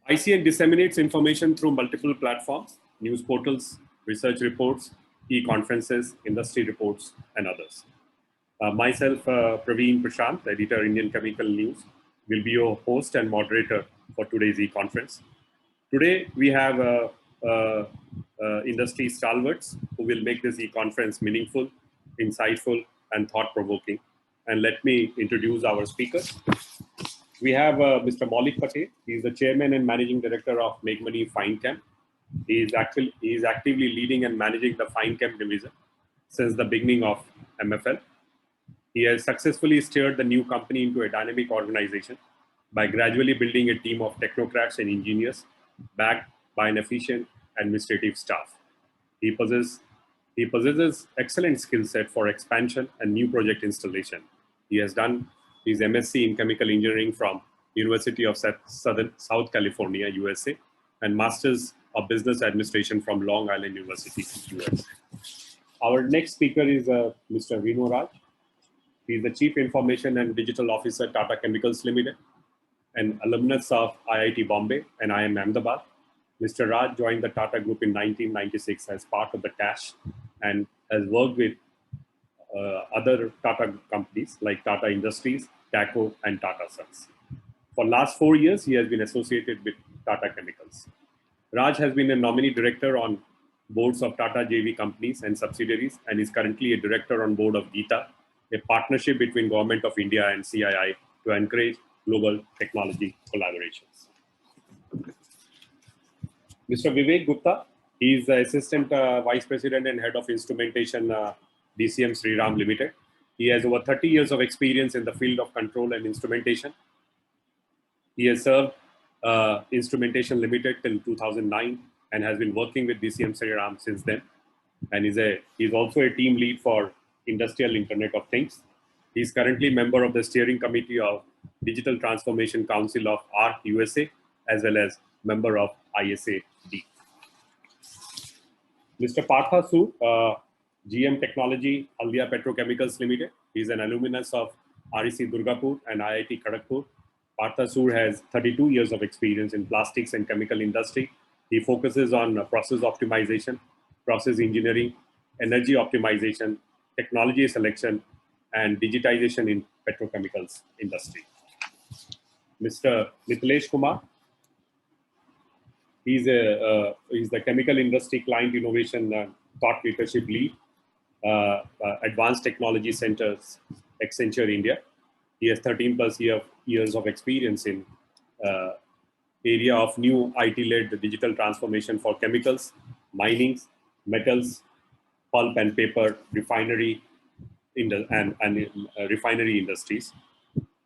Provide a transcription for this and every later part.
ICN disseminates information through multiple platforms, news portals, research reports, e-conferences, industry reports, and others. Myself, Praveen Prashant, editor, Indian Chemical News, will be your host and moderator for today's e-conference. Today, we have industry stalwarts who will make this e-conference meaningful, insightful, and thought-provoking. And let me introduce our speakers. We have Mr. Maulik Patel. He is the chairman and managing director of Make Money FineChem. He is actively leading and managing the FineChem division since the beginning of MFL. He has successfully steered the new company into a dynamic organization by gradually building a team of technocrats and engineers backed by an efficient administrative staff. He possesses excellent skill set for expansion and new project installation. He has done his MSc in chemical engineering from University of South California, USA, and Masters of Business Administration from Long Island University, US. Our next speaker is Mr. Rino Raj. He is the Chief Information and Digital Officer, Tata Chemicals Limited, an alumnus of IIT Bombay and IIM Ahmedabad. Mr. Raj joined the Tata Group in 1996 as part of the TASH and has worked with other Tata companies like Tata Industries, TACO, and Tata Sons. For last 4 years, he has been associated with Tata Chemicals. Raj has been a nominee director on boards of Tata JV companies and subsidiaries and is currently a director on board of GITA, a partnership between Government of India and CII to encourage global technology collaborations. Mr. Vivek Gupta, he is the Assistant Vice President and Head of Instrumentation, DCM Sriram Limited. He has over 30 years of experience in the field of control and instrumentation. He has served Instrumentation Limited till 2009 and has been working with DCM Sriram since then. And he's also a team lead for Industrial Internet of Things. He is currently member of the steering committee of Digital Transformation Council of ARC USA, as well as member of ISA-D. Mr. Partha Sood, GM Technology, Haldia Petrochemicals Limited. He is an alumnus of REC Durgapur and IIT Kharagpur. Partha Sood has 32 years of experience in plastics and chemical industry. He focuses on process optimization, process engineering, energy optimization, technology selection, and digitization in petrochemicals industry. Mr. Mithilesh Kumar, he's the chemical industry client innovation thought leadership lead, Advanced Technology Centers, Accenture India. He has 13 plus years of experience in area of new IT-led digital transformation for chemicals, mining, metals, pulp and paper, refinery, and refinery industries.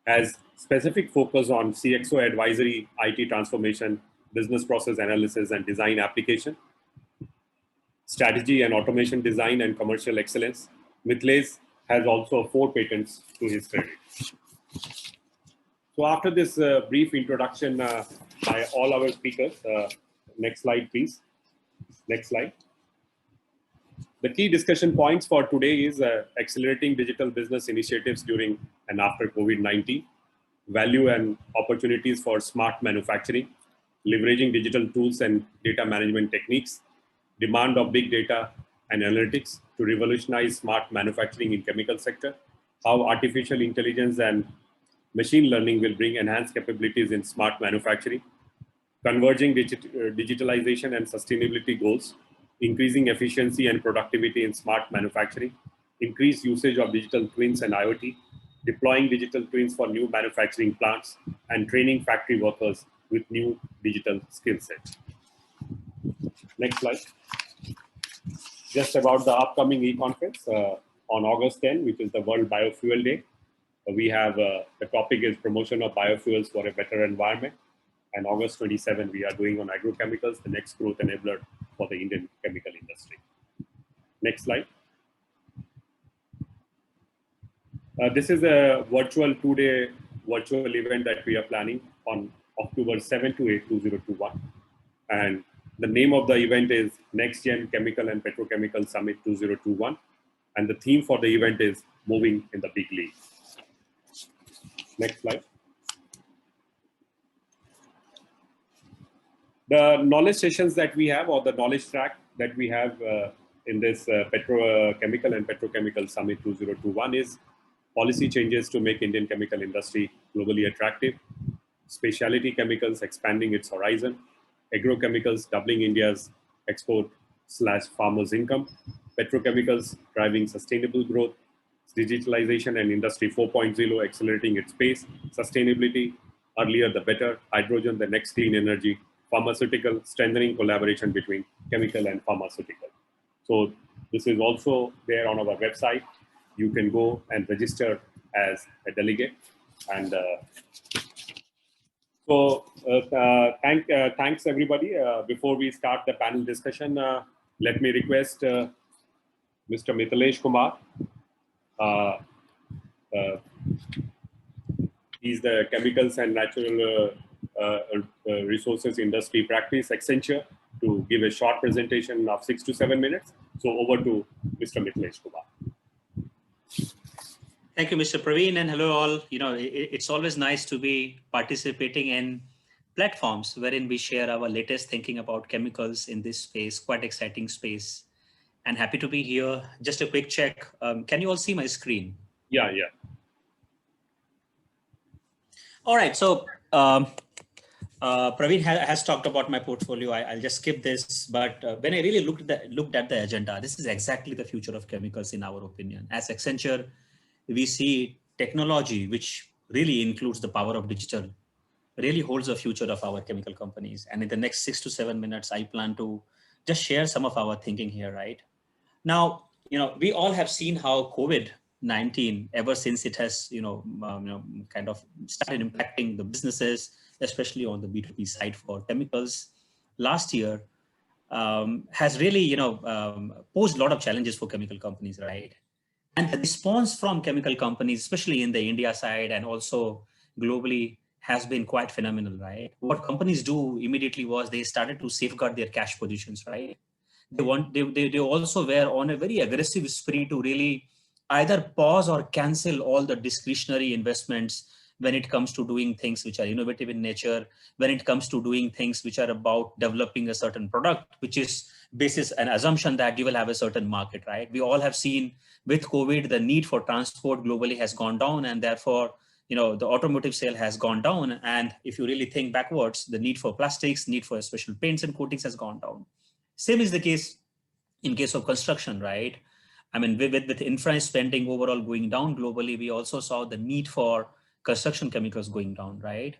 Has specific focus on CXO advisory, IT transformation, business process analysis and design application, strategy and automation design and commercial excellence. Mithilesh has also 4 patents to his credit. So after this brief introduction by all our speakers, next slide, please. Next slide. The key discussion points for today is accelerating digital business initiatives during and after COVID-19, value and opportunities for smart manufacturing, leveraging digital tools and data management techniques, demand of big data and analytics to revolutionize smart manufacturing in chemical sector, how artificial intelligence and machine learning will bring enhanced capabilities in smart manufacturing, converging digitalization and sustainability goals, increasing efficiency and productivity in smart manufacturing, increased usage of digital twins and IoT, deploying digital twins for new manufacturing plants, and training factory workers with new digital skill sets. Next slide. Just about the upcoming e-conference on August 10, which is the World Biofuel Day. We have the topic is promotion of biofuels for a better environment. And August 27, we are doing on agrochemicals, the next growth enabler for the Indian chemical industry. Next slide. This is a virtual 2-day virtual event that we are planning on October 7 to 8, 2021. And the name of the event is Next Gen Chemical and Petrochemical Summit 2021. And the theme for the event is Moving in the Big League. Next slide. The knowledge sessions that we have, or the knowledge track that we have in this Petrochemical and Petrochemical Summit 2021 is policy changes to make Indian chemical industry globally attractive, specialty chemicals expanding its horizon, agrochemicals doubling India's export/farmers' income, petrochemicals driving sustainable growth, digitalization and Industry 4.0 accelerating its pace, sustainability, earlier the better, hydrogen, the next clean energy, pharmaceutical, strengthening collaboration between chemical and pharmaceutical. So this is also there on our website. You can go and register as a delegate. And thanks everybody. Before we start the panel discussion, let me request Mr. Mithilesh Kumar. He's the Chemicals and Natural Resources Industry Practice Accenture to give a short presentation of 6 to 7 minutes. So over to Mr. Mithilesh Kumar. Thank you, Mr. Praveen, and hello all. It's always nice to be participating in platforms wherein we share our latest thinking about chemicals in this space, quite exciting space. And happy to be here. Just a quick check. Can you all see my screen? Yeah. All right. So Praveen has talked about my portfolio. I'll just skip this. But when I really looked at the agenda, this is exactly the future of chemicals in our opinion. As Accenture, we see technology, which really includes the power of digital, really holds the future of our chemical companies. And in the next 6 to 7 minutes, I plan to just share some of our thinking here, right? Now, we all have seen how COVID-19, ever since it has, kind of started impacting the businesses, especially on the B2B side for chemicals last year, has really, posed a lot of challenges for chemical companies, right? And the response from chemical companies, especially in the India side and also globally, has been quite phenomenal, right? What companies do immediately was they started to safeguard their cash positions, right? They also were on a very aggressive spree to really either pause or cancel all the discretionary investments when it comes to doing things which are innovative in nature, when it comes to doing things which are about developing a certain product, which is basis an assumption that you will have a certain market, right? We all have seen with COVID, the need for transport globally has gone down, and therefore, the automotive sale has gone down. And if you really think backwards, the need for plastics, need for special paints and coatings has gone down. Same is the case in case of construction, right? I mean, with infra spending overall going down globally, we also saw the need for construction chemicals going down, right?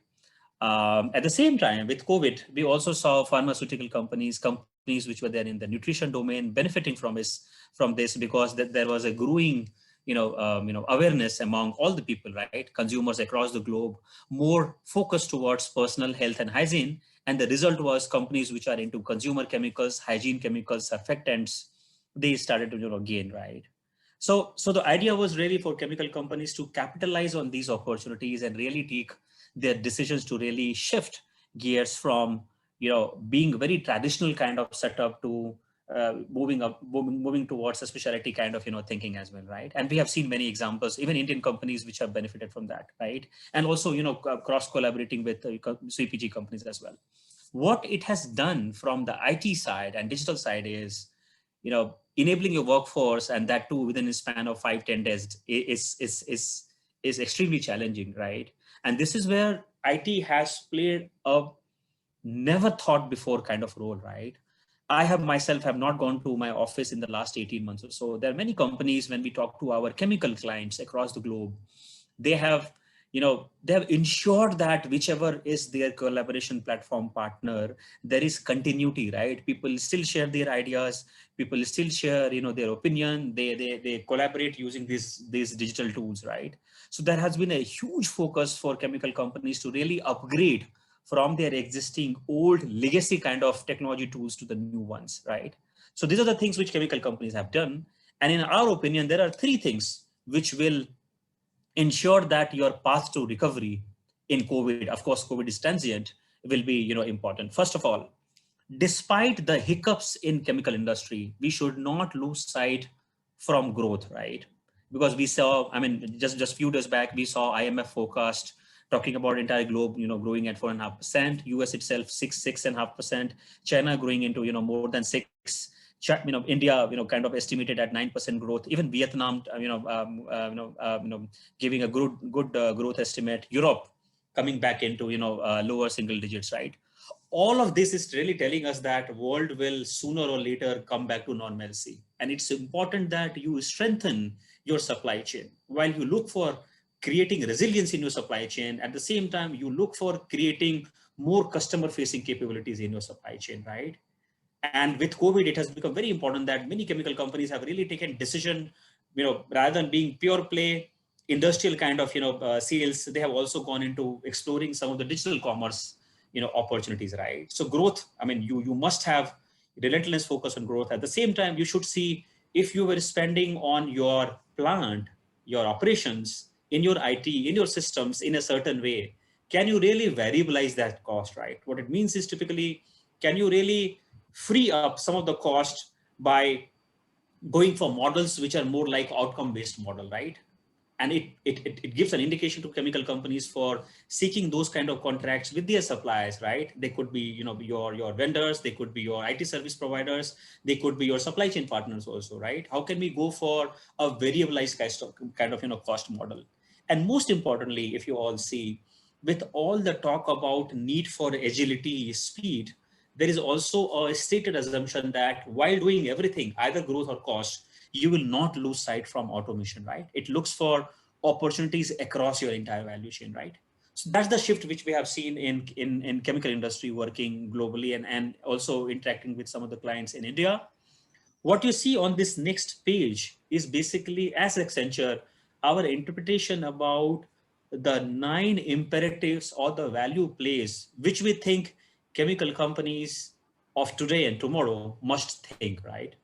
At the same time, with COVID, we also saw pharmaceutical companies which were there in the nutrition domain benefiting from this because there was a growing, awareness among all the people, right? Consumers across the globe, more focused towards personal health and hygiene. And the result was companies which are into consumer chemicals, hygiene chemicals, surfactants, they started to gain, right? So the idea was really for chemical companies to capitalize on these opportunities and really take their decisions to really shift gears from being very traditional kind of setup to moving towards a specialty kind of thinking as well, right? And we have seen many examples, even Indian companies which have benefited from that, right? And also cross collaborating with CPG companies as well. What it has done from the IT side and digital side is enabling your workforce, and that too within a span of 5-10 days is extremely challenging, right? And this is where IT has played a never thought before kind of role, right? I myself have not gone to my office in the last 18 months or so. There are many companies, when we talk to our chemical clients across the globe, they have ensured that whichever is their collaboration platform partner, there is continuity, right? People still share their ideas, people still share, their opinion, they collaborate using these digital tools, right? So there has been a huge focus for chemical companies to really upgrade from their existing old legacy kind of technology tools to the new ones, right? So these are the things which chemical companies have done. And in our opinion, there are 3 things which will ensure that your path to recovery in COVID, of course, COVID is transient, will be important. First of all, despite the hiccups in chemical industry, we should not lose sight from growth, right? Because we saw, just few days back, we saw IMF forecast talking about entire globe, growing at 4.5%, US itself 6.5%, China growing into, more than 6%. India, kind of estimated at 9% growth. Even Vietnam, giving a good growth estimate. Europe coming back into, lower single digits, right? All of this is really telling us that world will sooner or later come back to normalcy. And it's important that you strengthen your supply chain. While you look for creating resilience in your supply chain, at the same time, you look for creating more customer facing capabilities in your supply chain, right? And with COVID, it has become very important that many chemical companies have really taken decision, rather than being pure play industrial kind of, sales, they have also gone into exploring some of the digital commerce, opportunities, right? So growth, I mean, you must have relentless focus on growth. At the same time, you should see if you were spending on your plant, your operations, in your IT, in your systems in a certain way, can you really variabilize that cost, right? What it means is typically, can you really free up some of the cost by going for models which are more like outcome based model, right? And it gives an indication to chemical companies for seeking those kind of contracts with their suppliers, right? They could be, your vendors, they could be your IT service providers, they could be your supply chain partners also, right? How can we go for a variabilized kind of cost model? And most importantly, if you all see, with all the talk about need for agility, speed, there is also a stated assumption that while doing everything, either growth or cost, you will not lose sight from automation, right? It looks for opportunities across your entire value chain, right? So that's the shift which we have seen in chemical industry working globally and also interacting with some of the clients in India. What you see on this next page is basically, as Accenture, our interpretation about the 9 imperatives or the value plays, which we think chemical companies of today and tomorrow must think, right?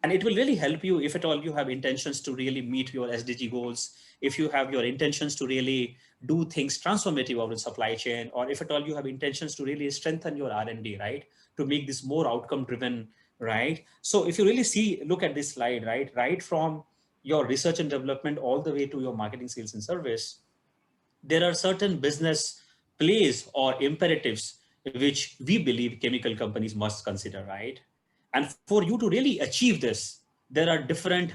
And it will really help you if at all you have intentions to really meet your SDG goals, if you have your intentions to really do things transformative over the supply chain, or if at all you have intentions to really strengthen your R&D, right? To make this more outcome driven, right? So if you really look at this slide, right from your research and development all the way to your marketing, sales and service, there are certain business plays or imperatives which we believe chemical companies must consider, right? And for you to really achieve this, there are different,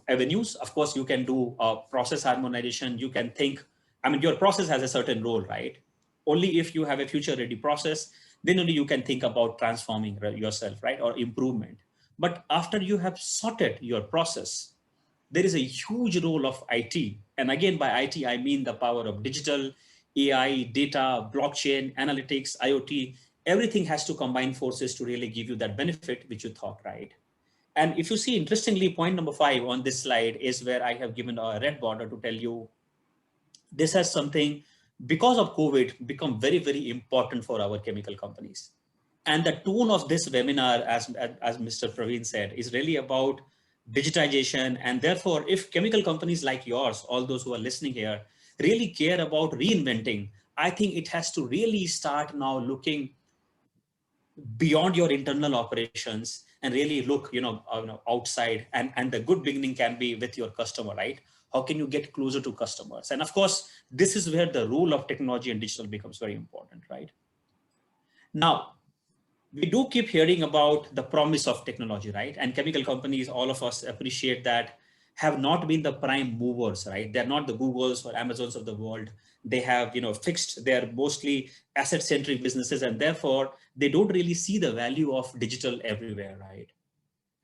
avenues. Of course, you can do process harmonization. You can think, I mean, your process has a certain role, right? Only if you have a future ready process, then only you can think about transforming yourself, right? Or improvement. But after you have sorted your process, there is a huge role of IT. And again, by IT, I mean the power of digital, AI, data, blockchain, analytics, IoT. Everything has to combine forces to really give you that benefit which you thought, right? And if you see, interestingly, point number 5 on this slide is where I have given a red border to tell you this has something, because of COVID, become very, very important for our chemical companies. And the tone of this webinar, as Mr. Praveen said, is really about digitization. And therefore, if chemical companies like yours, all those who are listening here, really care about reinventing, I think it has to really start now looking beyond your internal operations and really look, outside. And the good beginning can be with your customer, right? How can you get closer to customers? And of course, this is where the role of technology and digital becomes very important, right? Now, we do keep hearing about the promise of technology, right? And chemical companies, all of us appreciate that, have not been the prime movers, right? They're not the Googles or Amazons of the world. They have, fixed their mostly asset-centric businesses, and therefore they don't really see the value of digital everywhere, right?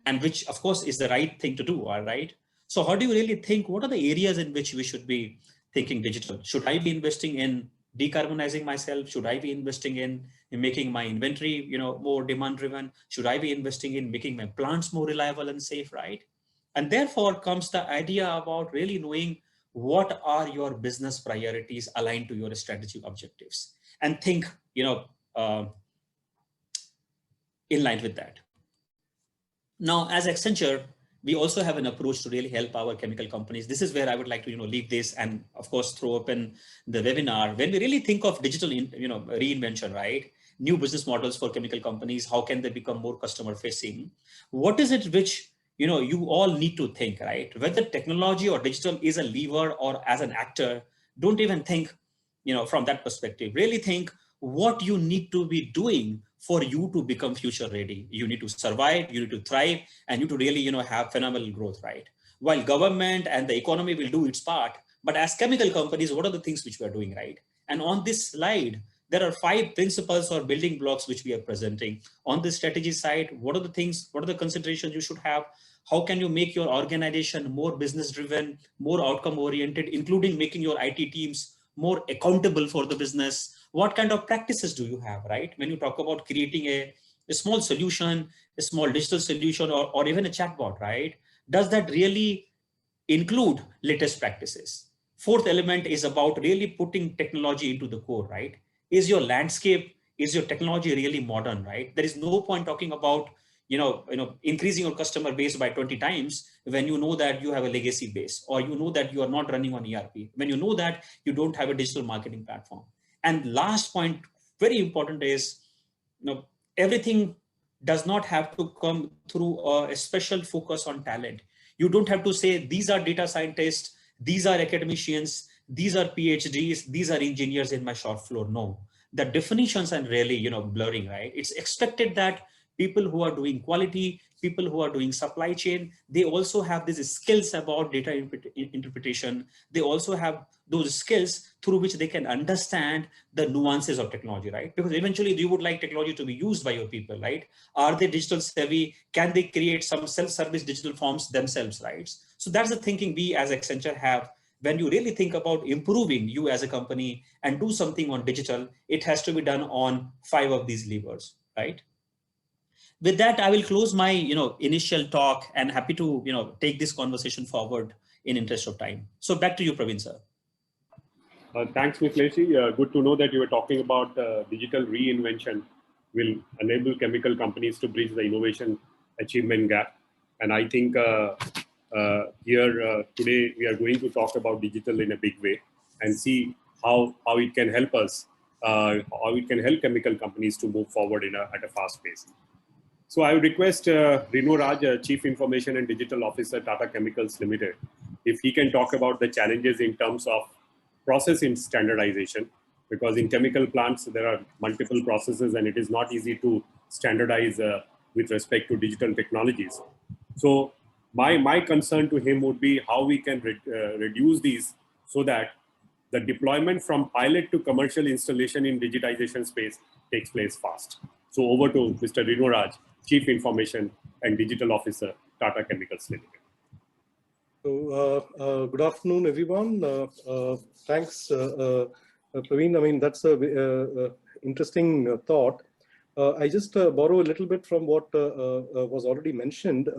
And which, of course, is the right thing to do, all right? So how do you really think, what are the areas in which we should be thinking digital? Should I be investing in decarbonizing myself? Should I be investing in making my inventory, more demand driven? Should I be investing in making my plants more reliable and safe, right? And therefore comes the idea about really knowing what are your business priorities aligned to your strategic objectives, and think, in line with that. Now, as Accenture, we also have an approach to really help our chemical companies. This is where I would like to, leave this and, of course, throw open the webinar. When we really think of digital, reinvention, right? New business models for chemical companies, how can they become more customer facing? What is it which, you all need to think, right? Whether technology or digital is a lever or as an actor, don't even think from that perspective, really think what you need to be doing for you to become future ready. You need to survive, you need to thrive, and you to really, have phenomenal growth, right? While government and the economy will do its part, but as chemical companies, what are the things which we are doing, right? And on this slide, there are 5 principles or building blocks which we are presenting. On the strategy side, what are the things, what are the considerations you should have? How can you make your organization more business driven, more outcome oriented, including making your IT teams more accountable for the business? What kind of practices do you have, right? When you talk about creating a small solution, a small digital solution, or even a chatbot, right? Does that really include latest practices? Fourth element is about really putting technology into the core, right? Is your landscape, is your technology really modern, right? There is no point talking about increasing your customer base by 20 times when you know that you have a legacy base, or you know that you are not running on ERP, when you know that you don't have a digital marketing platform. And last point, very important, is everything does not have to come through a special focus on talent. You don't have to say these are data scientists, these are academicians, these are PhDs, these are engineers in my shop floor. No, the definitions are really blurring, right? It's expected that people who are doing quality, people who are doing supply chain, they also have these skills about data interpretation. They also have those skills through which they can understand the nuances of technology, right? Because eventually you would like technology to be used by your people, right? Are they digital savvy? Can they create some self-service digital forms themselves, right? So that's the thinking we as Accenture have. When you really think about improving you as a company and do something on digital, it has to be done on 5 of these levers, right? With that, I will close my initial talk, and happy to take this conversation forward in interest of time. So back to you, Praveen sir. Thanks, Mithleshi. Good to know that you were talking about digital reinvention will enable chemical companies to bridge the innovation achievement gap. And I think here today we are going to talk about digital in a big way and see how it can help us, how it can help chemical companies to move forward at a fast pace. So I would request Renu Raj, Chief Information and Digital Officer, Tata Chemicals Limited, if he can talk about the challenges in terms of process in standardization, because in chemical plants, there are multiple processes and it is not easy to standardize with respect to digital technologies. So my concern to him would be how we can reduce these so that the deployment from pilot to commercial installation in digitization space takes place fast. So over to Mr. Renu Raj, Chief Information and Digital Officer, Tata Chemicals Limited. So, good afternoon, everyone. Thanks, Praveen. I mean, that's a interesting thought. I just borrow a little bit from what was already mentioned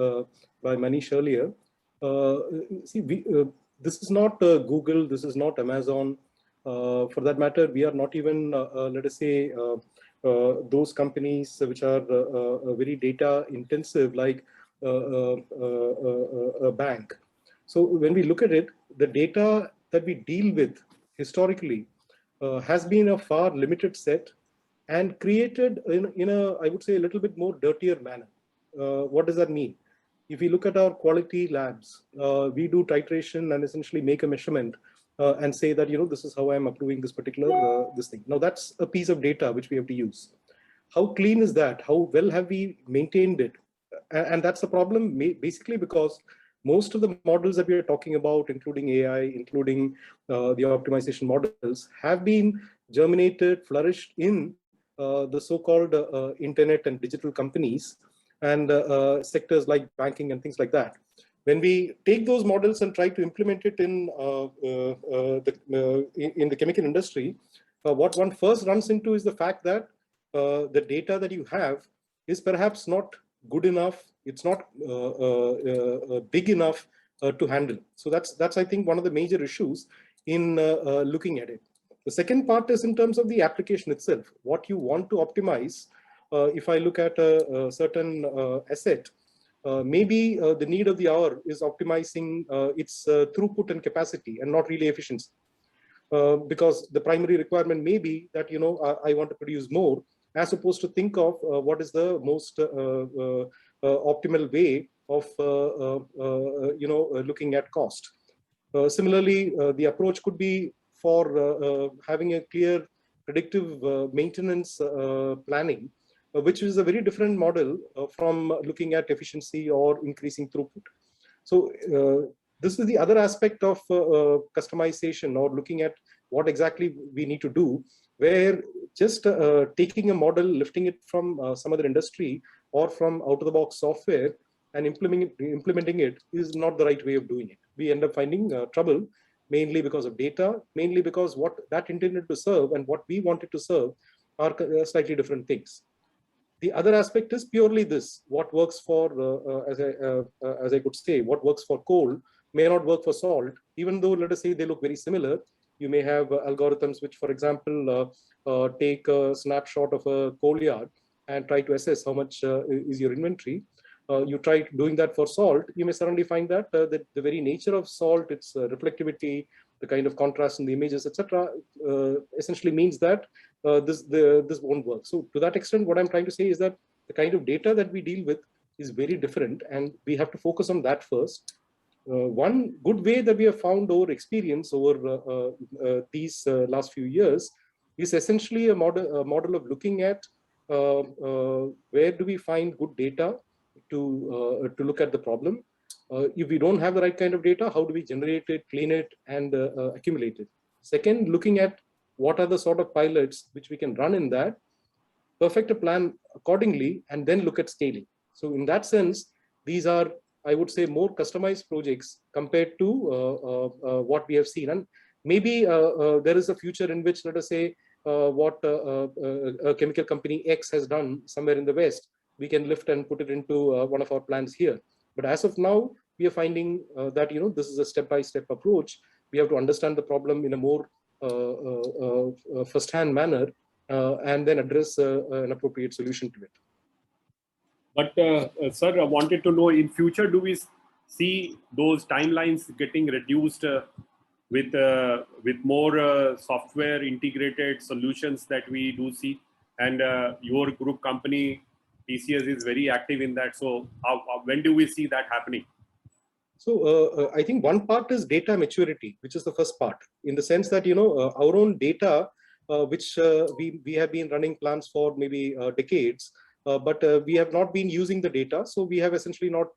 by Manish earlier. See, this is not Google, this is not Amazon. For that matter, we are not even, let us say, those companies which are very data intensive, like a bank. So when we look at it, the data that we deal with historically has been a far limited set and created in a, I would say, a little bit more dirtier manner. What does that mean? If we look at our quality labs, we do titration and essentially make a measurement and say that, this is how I'm approving this particular this thing. Now that's a piece of data which we have to use. How clean is that? How well have we maintained it? And that's the problem, basically, because most of the models that we are talking about, including AI, including the optimization models, have been germinated, flourished in the so-called internet and digital companies and sectors like banking and things like that. When we take those models and try to implement it in the chemical industry, what one first runs into is the fact that the data that you have is perhaps not good enough. It's not big enough to handle. So that's I think one of the major issues in looking at it. The second part is in terms of the application itself. What you want to optimize. If I look at a certain asset, maybe the need of the hour is optimizing its throughput and capacity and not really efficiency. Because the primary requirement may be that, I want to produce more, as opposed to think of what is the most optimal way of looking at cost. Similarly, the approach could be for having a clear predictive maintenance planning, which is a very different model from looking at efficiency or increasing throughput. So this is the other aspect of customization, or looking at what exactly we need to do, where just taking a model, lifting it from some other industry or from out-of-the-box software and implementing it is not the right way of doing it. We end up finding trouble, mainly because of data, mainly because what that intended to serve and what we wanted to serve are slightly different things. The other aspect is purely this: what works for, as I could say, what works for coal may not work for salt, even though, let us say, they look very similar. You may have algorithms which, for example, take a snapshot of a coal yard and try to assess how much is your inventory. You try doing that for salt, you may suddenly find that the very nature of salt, its reflectivity, the kind of contrast in the images, etc., essentially means that this won't work. So to that extent, what I'm trying to say is that the kind of data that we deal with is very different, and we have to focus on that first. One good way that we have found over experience over these last few years is essentially a model of looking at where do we find good data to look at the problem. If we don't have the right kind of data, how do we generate it, clean it, and accumulate it? Second, looking at what are the sort of pilots which we can run in that, perfect a plan accordingly, and then look at scaling. So in that sense, these are, I would say, more customized projects compared to what we have seen. And maybe there is a future in which, let us say, what a chemical company X has done somewhere in the West, we can lift and put it into one of our plants here. But as of now, we are finding that this is a step-by-step approach. We have to understand the problem in a more first-hand manner, and then address an appropriate solution to it. But sir, I wanted to know, in future, do we see those timelines getting reduced with more software integrated solutions that we do see? And your group company, TCS, is very active in that. So when do we see that happening? So I think one part is data maturity, which is the first part, in the sense that our own data, which we have been running plans for maybe decades, but we have not been using the data, so we have essentially not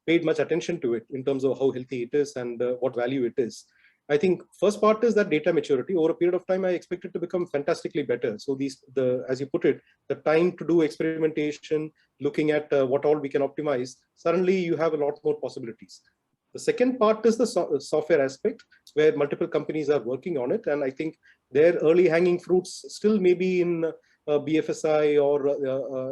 paid much attention to it in terms of how healthy it is and what value it is. I think first part is that data maturity. Over a period of time, I expect it to become fantastically better. So as you put it, the time to do experimentation, looking at what all we can optimize, suddenly you have a lot more possibilities. The second part is the software aspect, where multiple companies are working on it. And I think their early hanging fruits still may be in BFSI or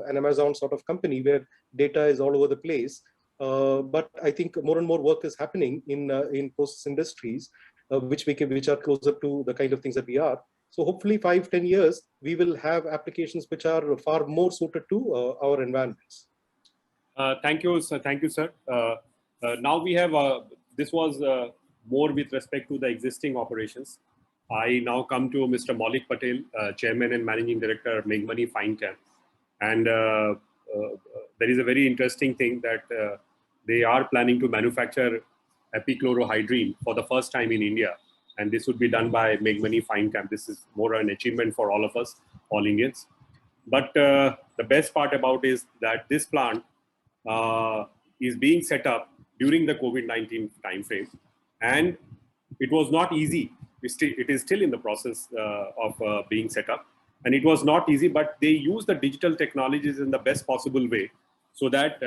an Amazon sort of company where data is all over the place. But I think more and more work is happening in process industries, which are closer to the kind of things that we are. So hopefully 5-10 years, we will have applications which are far more suited to our environments. Thank you, sir. Thank you, sir. Now we have, this was more with respect to the existing operations. I now come to Mr. Maulik Patel, Chairman and Managing Director of Meghmani Finechem. And there is a very interesting thing that they are planning to manufacture epichlorohydrin for the first time in India. And this would be done by Meghmani Finechem. This is more an achievement for all of us, all Indians. But the best part about is that this plant is being set up during the COVID-19 timeframe. And it was not easy. It is still in the process of being set up. And it was not easy, but they use the digital technologies in the best possible way so that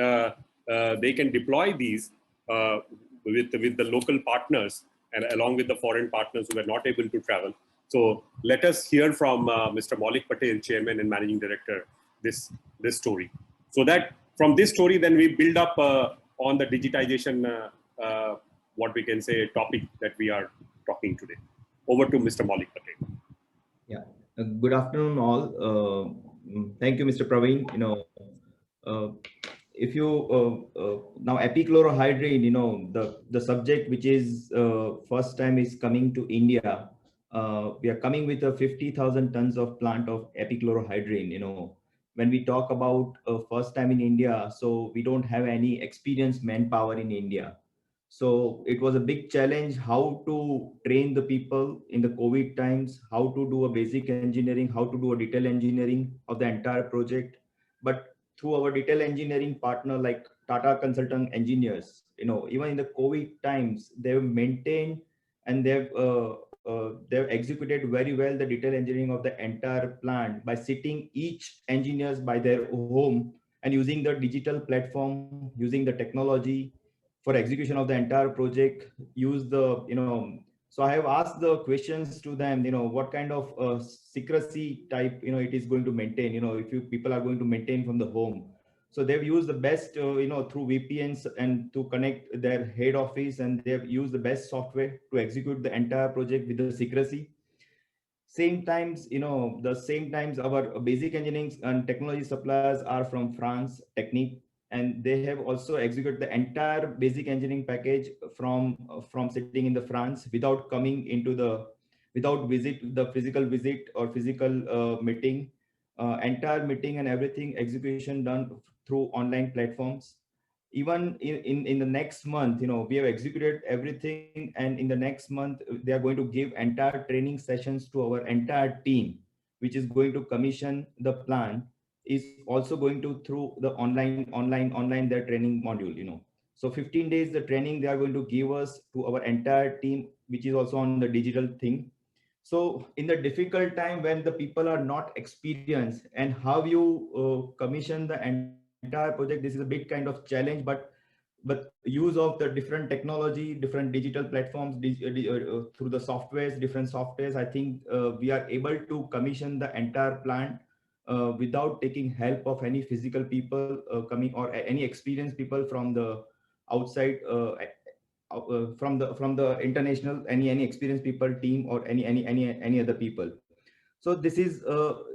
they can deploy these with the local partners and along with the foreign partners who were not able to travel. So let us hear from Mr. Maulik Patel, Chairman and Managing Director, this story. So that from this story, then we build up on the digitization, what we can say, topic that we are talking today. Over to Mr. Maulik Patel. Yeah. Good afternoon, all. Thank you, Mr. Praveen. If you now epichlorohydrin, the subject which is first time is coming to India. We are coming with a 50,000 tons of plant of epichlorohydrin. When we talk about first time in India, so we don't have any experienced manpower in India. So it was a big challenge how to train the people in the COVID times, how to do a basic engineering, how to do a detail engineering of the entire project. But through our detail engineering partner like Tata Consultant Engineers, even in the COVID times, they've maintained and they've executed very well the detail engineering of the entire plant by sitting each engineers by their home and using the digital platform, using the technology for execution of the entire project. Use the so I have asked the questions to them, what kind of secrecy type it is going to maintain, if you people are going to maintain from the home. So they've used the best through VPNs and to connect their head office, and they've used the best software to execute the entire project with the secrecy. Same times, the same times our basic engineering and technology suppliers are from France, Technique, and they have also executed the entire basic engineering package from sitting in the France without coming into without the physical visit or physical meeting. Entire meeting and everything execution done through online platforms. Even in the next month, we have executed everything, and in the next month they are going to give entire training sessions to our entire team, which is going to commission the plan, is also going to through the online their training module. So 15 days the training they are going to give us to our entire team, which is also on the digital thing. So in the difficult time when the people are not experienced, and how you commission the entire project, this is a big kind of challenge. But use of the different technology, different digital platforms, through the softwares, different softwares, I think we are able to commission the entire plant without taking help of any physical people coming, or any experienced people from the outside, from the international, any experienced people team, or any other people. So this is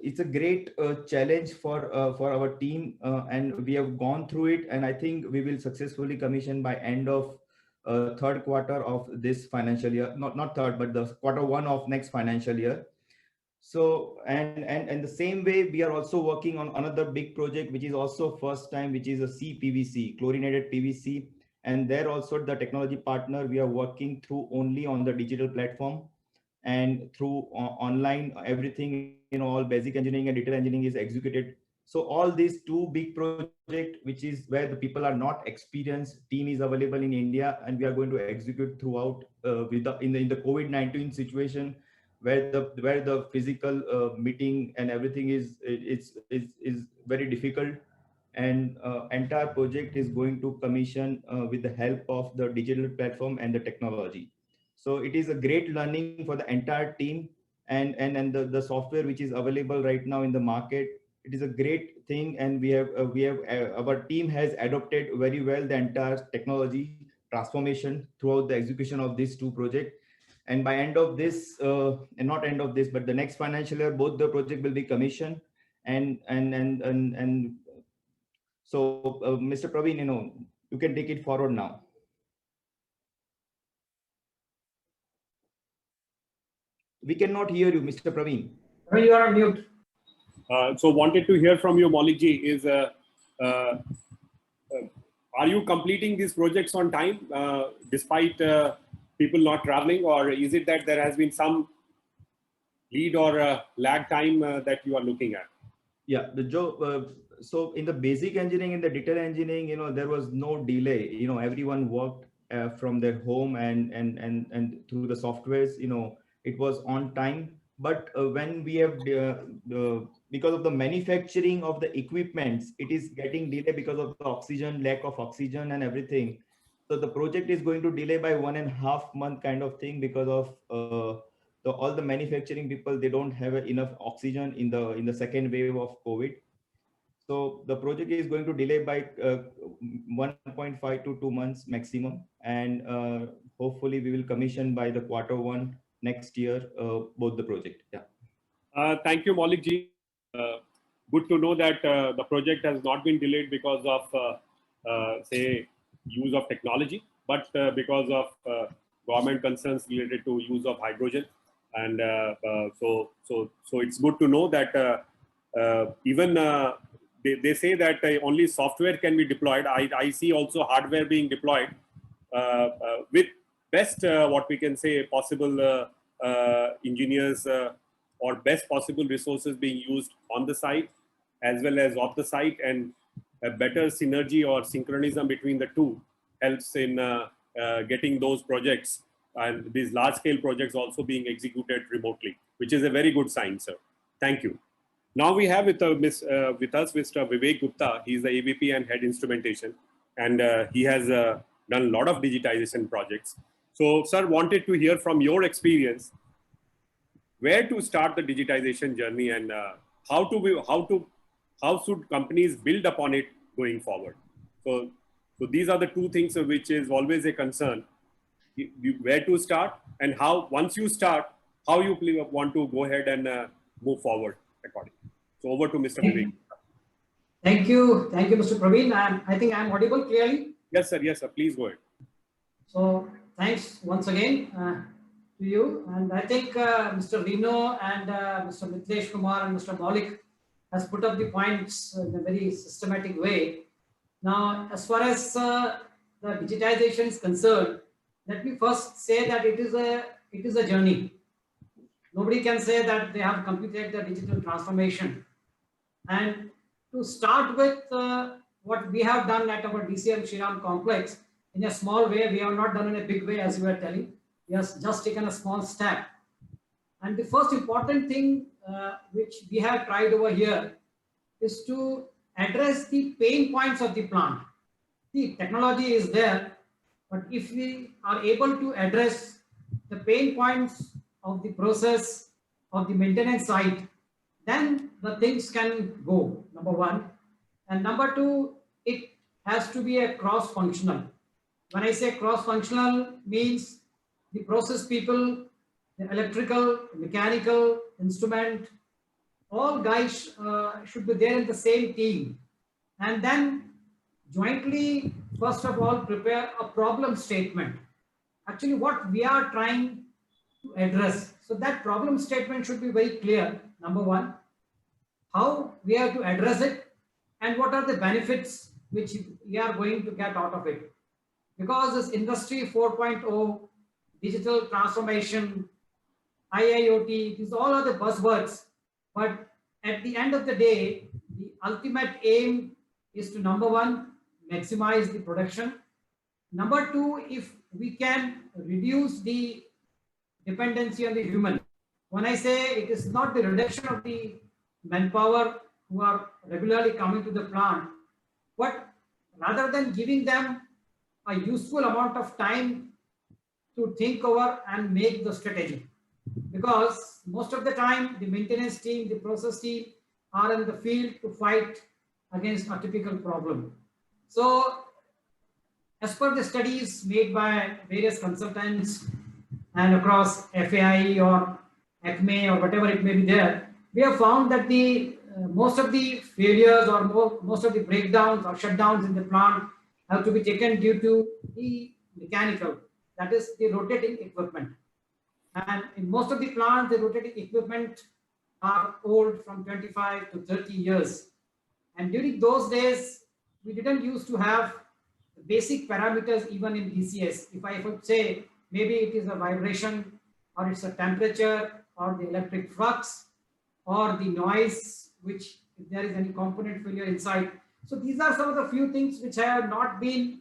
it's a great challenge for our team, and we have gone through it, and I think we will successfully commission by end of third quarter of this financial year, not third, but the quarter one of next financial year. So and the same way we are also working on another big project, which is also first time, which is a CPVC, chlorinated PVC. And there also the technology partner, we are working through only on the digital platform, and through online everything, all basic engineering and detail engineering is executed. So all these two big project, which is where the people are not experienced, team is available in India, and we are going to execute throughout with in the COVID-19 situation, where the physical meeting and everything is very difficult. And entire project is going to commission with the help of the digital platform and the technology. So it is a great learning for the entire team, and the software which is available right now in the market, it is a great thing. And we have our team has adopted very well the entire technology transformation throughout the execution of these two projects. And by end of this, and not end of this, but the next financial year, both the project will be commissioned. And so, Mr. Praveen, you can take it forward now. We cannot hear you, Mr. Praveen. You are on mute. So wanted to hear from you, Maulik ji, is are you completing these projects on time despite people not traveling, or is it that there has been some lead or lag time that you are looking at? Yeah, the job. So in the basic engineering, in the detail engineering, there was no delay. Everyone worked from their home and through the softwares. It was on time. But when we have because of the manufacturing of the equipments, it is getting delayed because of the oxygen, lack of oxygen and everything. So the project is going to delay by 1.5 month kind of thing, because of all the manufacturing people, they don't have enough oxygen in the second wave of COVID. So the project is going to delay by 1.5 to 2 months maximum, and hopefully we will commission by the quarter one next year, both the project. Yeah. Thank you, Maulik ji. Good to know that the project has not been delayed because of say use of technology, but because of government concerns related to use of hydrogen. And so it's good to know that even they say that only software can be deployed. I see also hardware being deployed. with best, what we can say, possible engineers or best possible resources being used on the site as well as off the site, and a better synergy or synchronism between the two helps in getting those projects and these large scale projects also being executed remotely, which is a very good sign, sir. Thank you. Now we have with us Mr. Vivek Gupta. He is the AVP and Head Instrumentation, and he has done a lot of digitization projects. So, sir, wanted to hear from your experience, where to start the digitization journey, and how should companies build upon it going forward. So these are the two things which is always a concern: where to start, and how, once you start, how you want to go ahead and move forward accordingly. So over to Mr. Vivek. Thank you, Mr. Praveen. I think I'm audible clearly. Yes, sir. Yes, sir. Please go ahead. So thanks once again to you. And I think Mr. Rino and Mr. Mithilesh Kumar and Mr. Maulik has put up the points in a very systematic way. Now, as far as the digitization is concerned, let me first say that it is a journey. Nobody can say that they have completed the digital transformation. And to start with, what we have done at our DCM Shriram complex, in a small way, we have not done in a big way, as you were telling. We have just taken a small step. And the first important thing which we have tried over here is to address the pain points of the plant. The technology is there, but if we are able to address the pain points of the process of the maintenance side, then the things can go, number one. And number two, it has to be a cross-functional. When I say cross-functional, means the process people, the electrical, mechanical, instrument, all guys should be there in the same team. And then jointly, first of all, prepare a problem statement. Actually, what we are trying to address. So that problem statement should be very clear. Number one, how we are to address it, and what are the benefits which we are going to get out of it. Because this industry 4.0, digital transformation, IIoT, these all are the buzzwords. But at the end of the day, the ultimate aim is to, number one, maximize the production. Number two, if we can reduce the dependency on the human. When I say it is not the reduction of the manpower who are regularly coming to the plant, but rather than giving them a useful amount of time to think over and make the strategy. Because most of the time, the maintenance team, the process team are in the field to fight against a typical problem. So, as per the studies made by various consultants and across FAI or ACME or whatever it may be there, we have found that the most of the failures or most of the breakdowns or shutdowns in the plant have to be taken due to the mechanical, that is the rotating equipment. And in most of the plants, the rotating equipment are old, from 25 to 30 years. And during those days, we didn't used to have the basic parameters even in DCS. If I would say, maybe it is a vibration, or it's a temperature, or the electric flux, or the noise, which if there is any component failure inside. So these are some of the few things which have not been,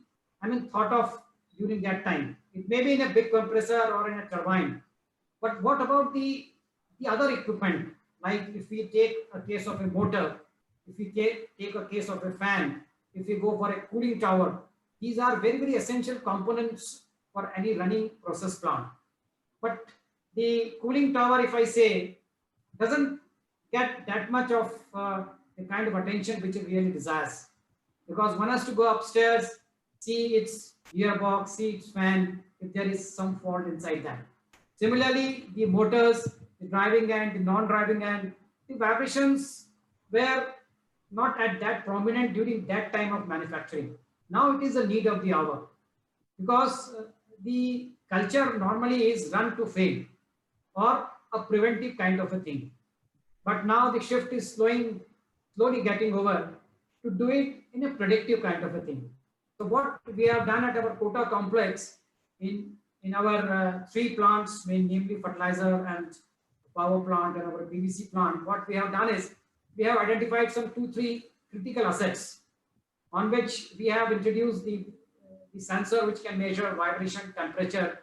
thought of during that time. It may be in a big compressor or in a turbine. But what about the other equipment? Like if we take a case of a motor, if we take a case of a fan, if we go for a cooling tower, these are very, very essential components for any running process plant. But the cooling tower, if I say, doesn't get that much of the kind of attention which it really desires. Because one has to go upstairs, see its gearbox, see its fan, if there is some fault inside that. Similarly, the motors, the driving end, the non-driving end, the vibrations were not at that prominent during that time of manufacturing. Now it is a need of the hour, because the culture normally is run to fail or a preventive kind of a thing. But now the shift is slowly getting over to do it in a predictive kind of a thing. So what we have done at our Kota complex in our 3 plants, namely fertilizer and power plant and our PVC plant, what we have done is we have identified some 2-3 critical assets on which we have introduced the sensor which can measure vibration, temperature,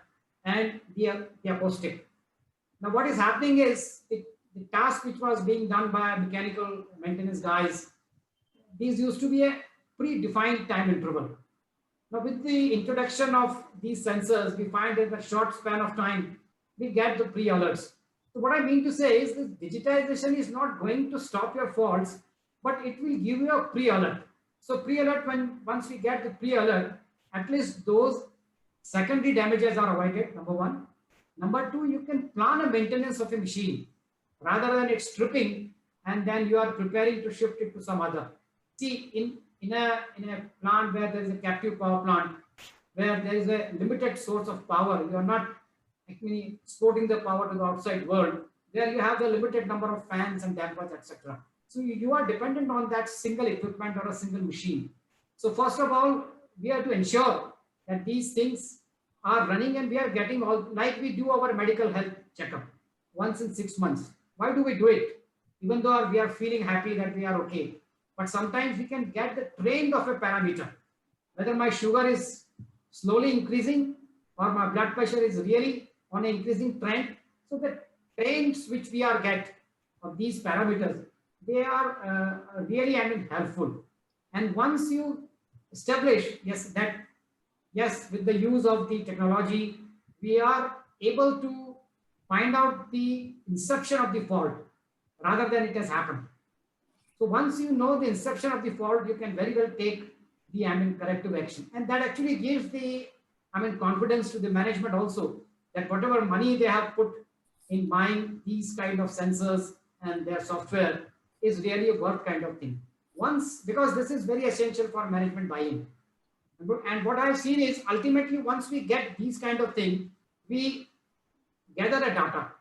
and the acoustic. Now what is happening is the task which was being done by mechanical maintenance guys, these used to be a predefined time interval. Now with the introduction of these sensors, we find that in a short span of time, we get the pre-alerts. So what I mean to say is this digitization is not going to stop your faults, but it will give you a pre-alert. So pre-alert, once we get the pre-alert, at least those secondary damages are avoided, number 1. Number 2, you can plan a maintenance of a machine rather than it stripping and then you are preparing to shift it to some other. See, in a plant where there is a captive power plant, where there is a limited source of power, you are not exporting the power to the outside world, where you have the limited number of fans and dampers, etc. So you are dependent on that single equipment or a single machine. So first of all, we have to ensure that these things are running and we are getting all, like we do our medical health checkup once in 6 months. Why do we do it? Even though we are feeling happy that we are okay, but sometimes we can get the trend of a parameter, whether my sugar is slowly increasing or my blood pressure is really on an increasing trend. So the trends which we are get of these parameters, they are really helpful. And once you establish yes, with the use of the technology, we are able to find out the inception of the fault rather than it has happened. So once you know the inception of the fault, you can very well take the corrective action, and that actually gives the confidence to the management also that whatever money they have put in buying these kind of sensors and their software is really a worth kind of thing. Because this is very essential for management buy-in. And what I've seen is ultimately once we get these kind of thing, we gather the data.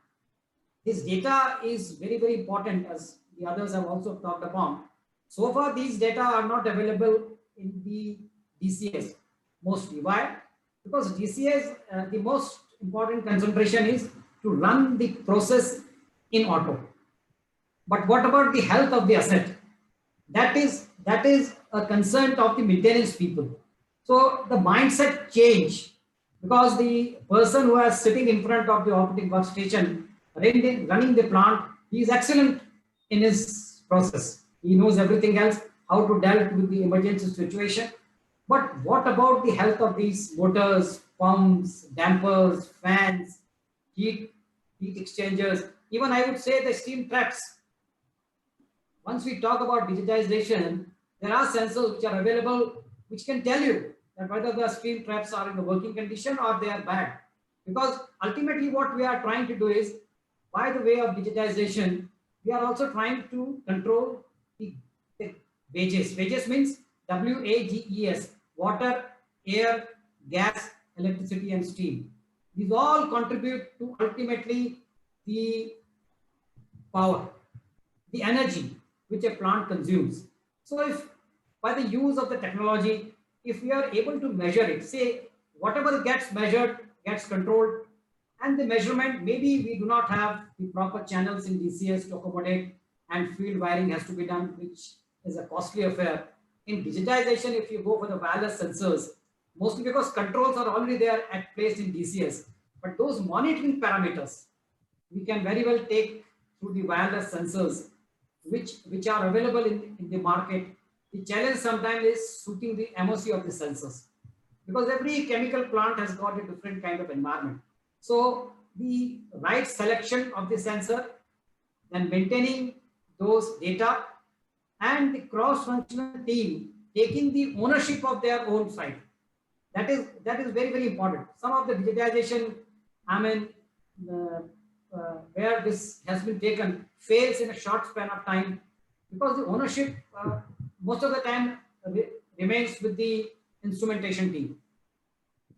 This data is very, very important, as the others have also talked upon. So far, these data are not available in the DCS mostly. Why? Because DCS, the most important concentration is to run the process in auto. But what about the health of the asset? That is a concern of the maintenance people. So the mindset change, because the person who is sitting in front of the operating workstation running the plant, he is excellent in his process. He knows everything else, how to deal with the emergency situation. But what about the health of these motors, pumps, dampers, fans, heat exchangers, even I would say the steam traps. Once we talk about digitization, there are sensors which are available which can tell you that whether the steam traps are in the working condition or they are bad. Because ultimately what we are trying to do is, by the way of digitization, we are also trying to control the wages. Wages means WAGES, water, air, gas, electricity and steam. These all contribute to ultimately the power, the energy which a plant consumes. So if by the use of the technology, if we are able to measure it, say whatever gets measured gets controlled, and the measurement, maybe we do not have the proper channels in DCS to accommodate, and field wiring has to be done, which is a costly affair. In digitization, if you go for the wireless sensors, mostly because controls are already there at place in DCS, but those monitoring parameters we can very well take through the wireless sensors, which are available in the market. The challenge sometimes is suiting the MOC of the sensors, because every chemical plant has got a different kind of environment. So the right selection of the sensor, then maintaining those data, and the cross-functional team taking the ownership of their own site. That is very, very important. Some of the digitization, where this has been taken, fails in a short span of time, because the ownership most of the time remains with the instrumentation team.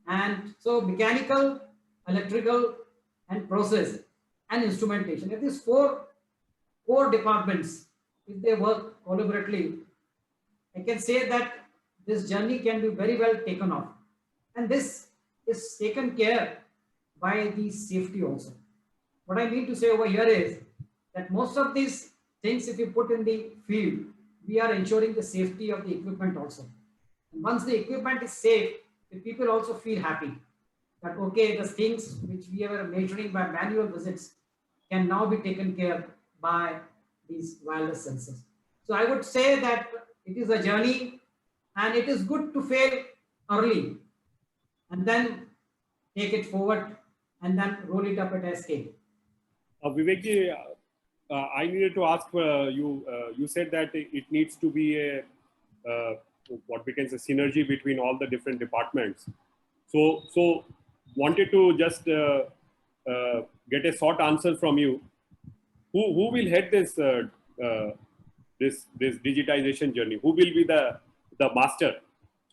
And so mechanical, electrical, and process and instrumentation, if these 4 core departments, if they work collaboratively, I can say that this journey can be very well taken off. And this is taken care by the safety also. What I mean to say over here is that most of these things, if you put in the field, we are ensuring the safety of the equipment also. And once the equipment is safe, the people also feel happy that, okay, the things which we were measuring by manual visits can now be taken care by these wireless sensors. So I would say that it is a journey, and it is good to fail early and then take it forward and then roll it up at scale. Vivekji, I needed to ask you. You said that it needs to be a what we can say synergy between all the different departments. So wanted to just get a short answer from you. Who will head this this digitization journey? Who will be the master,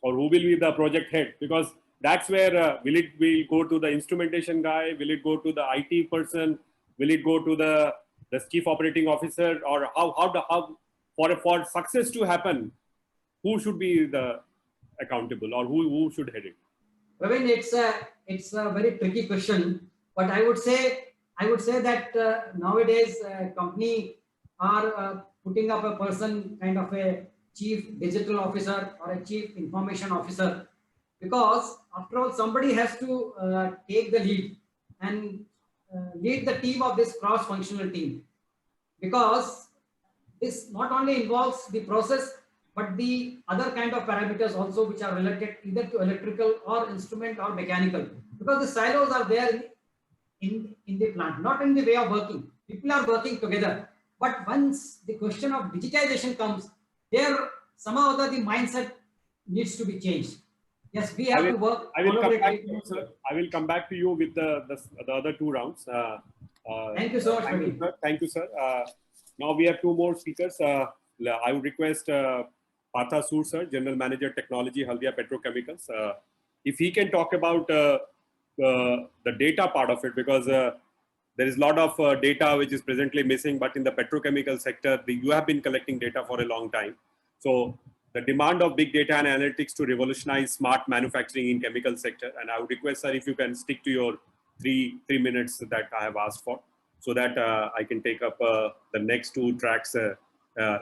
or who will be the project head? Because that's where will it go to the instrumentation guy? Will it go to the IT person? Will it go to the chief operating officer? Or how for success to happen, who should be the accountable, or who should head it? Praveen, it's a very tricky question, but I would say that nowadays company are putting up a person, kind of a chief digital officer or a chief information officer, because after all somebody has to take the lead and lead the team of this cross-functional team, because this not only involves the process but the other kind of parameters also which are related either to electrical or instrument or mechanical, because the silos are there in the plant, not in the way of working. People are working together, but once the question of digitization comes, there somehow or other the mindset needs to be changed. Yes, we have to work. I will come back to you, sir. I will come back to you with the other two rounds. Thank you so much, Praveen. Thank you, sir. Now we have two more speakers. I would request Partha Sood, sir, General Manager Technology, Haldia Petrochemicals. If he can talk about the data part of it, because there is a lot of data which is presently missing, but in the petrochemical sector, you have been collecting data for a long time. So the demand of big data and analytics to revolutionize smart manufacturing in chemical sector. And I would request, sir, if you can stick to your three minutes that I have asked for, so that I can take up the next two tracks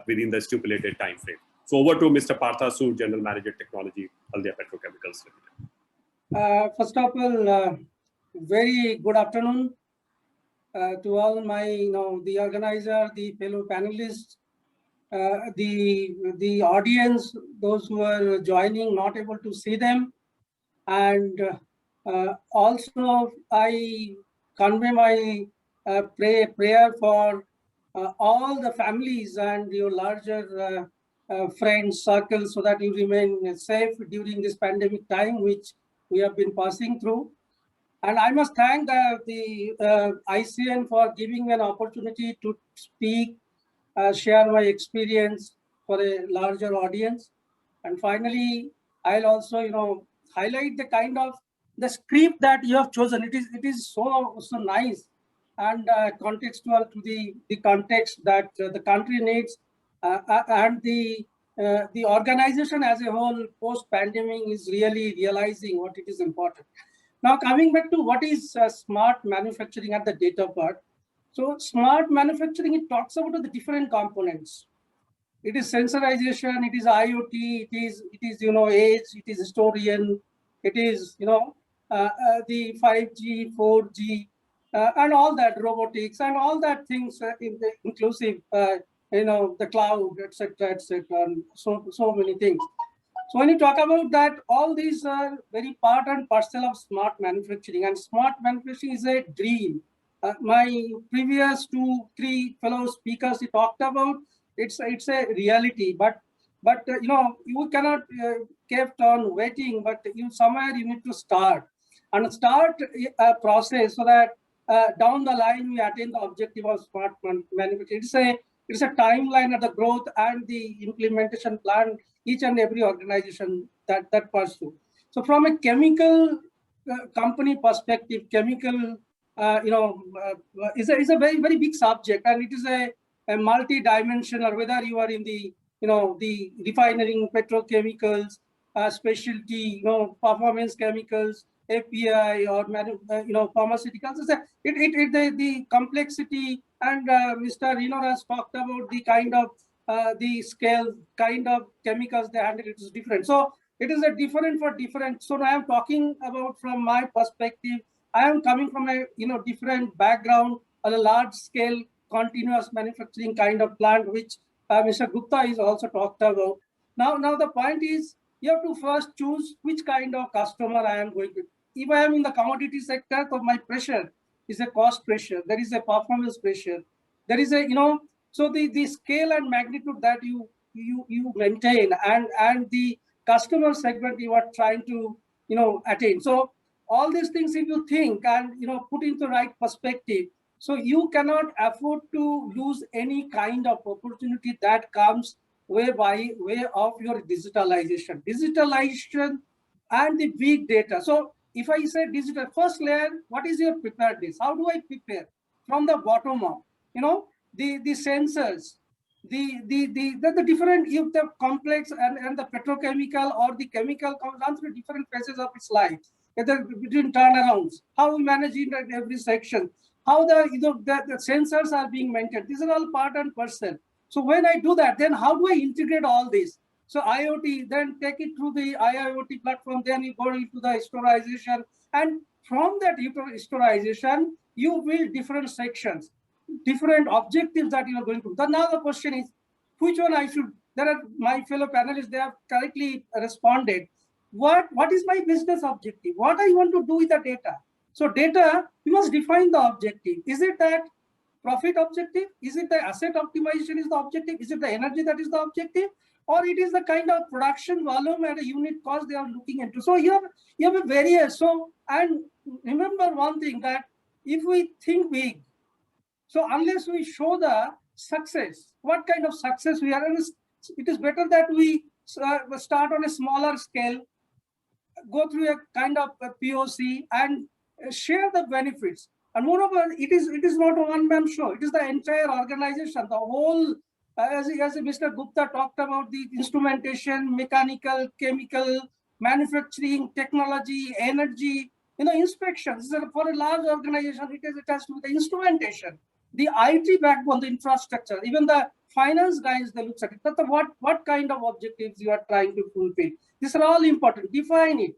within the stipulated time frame. So over to Mr. Partha Sood, General Manager Technology, Haldia Petrochemicals Limited. First of all, very good afternoon to all my, the organizer, the fellow panelists, the audience, those who are joining, not able to see them. And also I convey my prayer for all the families and your larger friends circle, so that you remain safe during this pandemic time which we have been passing through. And I must thank the ICN for giving me an opportunity to speak, share my experience for a larger audience. And finally, I'll also, highlight the kind of the script that you have chosen. It is so nice and contextual to the context that the country needs, and the organization as a whole post-pandemic is really realizing what it is important. Now, coming back to what is smart manufacturing at the data part. So smart manufacturing, it talks about the different components. It is sensorization, it is IoT, it is edge, it is historian, it is the 5G, 4G, and all that, robotics and all that things inclusive, the cloud, etc., and so many things. So when you talk about that, all these are very part and parcel of smart manufacturing, and smart manufacturing is a dream. My previous 2-3 fellow speakers, he talked about it's a reality, but you cannot kept on waiting, but somewhere you need to start a process so that down the line we attain the objective of smart manufacturing. It's a timeline of the growth and the implementation plan each and every organization that pursue. So from a chemical company perspective, chemical is a very, very big subject, and it is a multi-dimensional, whether you are in the the refining petrochemicals, specialty, performance chemicals, API, or pharmaceuticals. The complexity, and Mr. Rino has talked about the kind of the scale, kind of chemicals they handle. It is different. So it is a different for different. So I am talking about from my perspective. I am coming from a different background, on a large scale continuous manufacturing kind of plant, which Mr. Gupta is also talked about. Now the point is, you have to first choose which kind of customer I am going to. If I am in the commodity sector, so my pressure is a cost pressure. There is a performance pressure. There is a, so the scale and magnitude that you maintain, and the customer segment you are trying to, attain. So all these things, if you think and, put into the right perspective, so you cannot afford to lose any kind of opportunity that comes way of your digitalization and the big data. So if I say digital, first layer, what is your preparedness? How do I prepare from the bottom up? The sensors, the different, if the complex and the petrochemical or the chemical comes down through different phases of its life, whether between turnarounds, how we manage it at every section, how the sensors are being maintained. These are all part and parcel. So when I do that, then how do I integrate all this? So IoT, then take it through the IIoT platform, then you go into the historization. And from that historization, you build different sections, different objectives that you are going to. Now the question is, which one I should, there are my fellow panelists, they have correctly responded. What is my business objective? What I want to do with the data? So data, you must define the objective. Is it that profit objective? Is it the asset optimization is the objective? Is it the energy that is the objective? Or it is the kind of production volume at a unit cost they are looking into? So you have a various. So, and remember one thing, that if we think big, so unless we show the success, what kind of success we are, it is better that we start on a smaller scale, go through a kind of a POC and share the benefits. And moreover, it is not a one-man show. It is the entire organization, the whole, as Mr. Gupta talked about, the instrumentation, mechanical, chemical, manufacturing, technology, energy, inspections. For a large organization, it has to be the instrumentation, the IT backbone, the infrastructure, even the finance guys, they look at it. But what kind of objectives you are trying to fulfill? These are all important. Define it.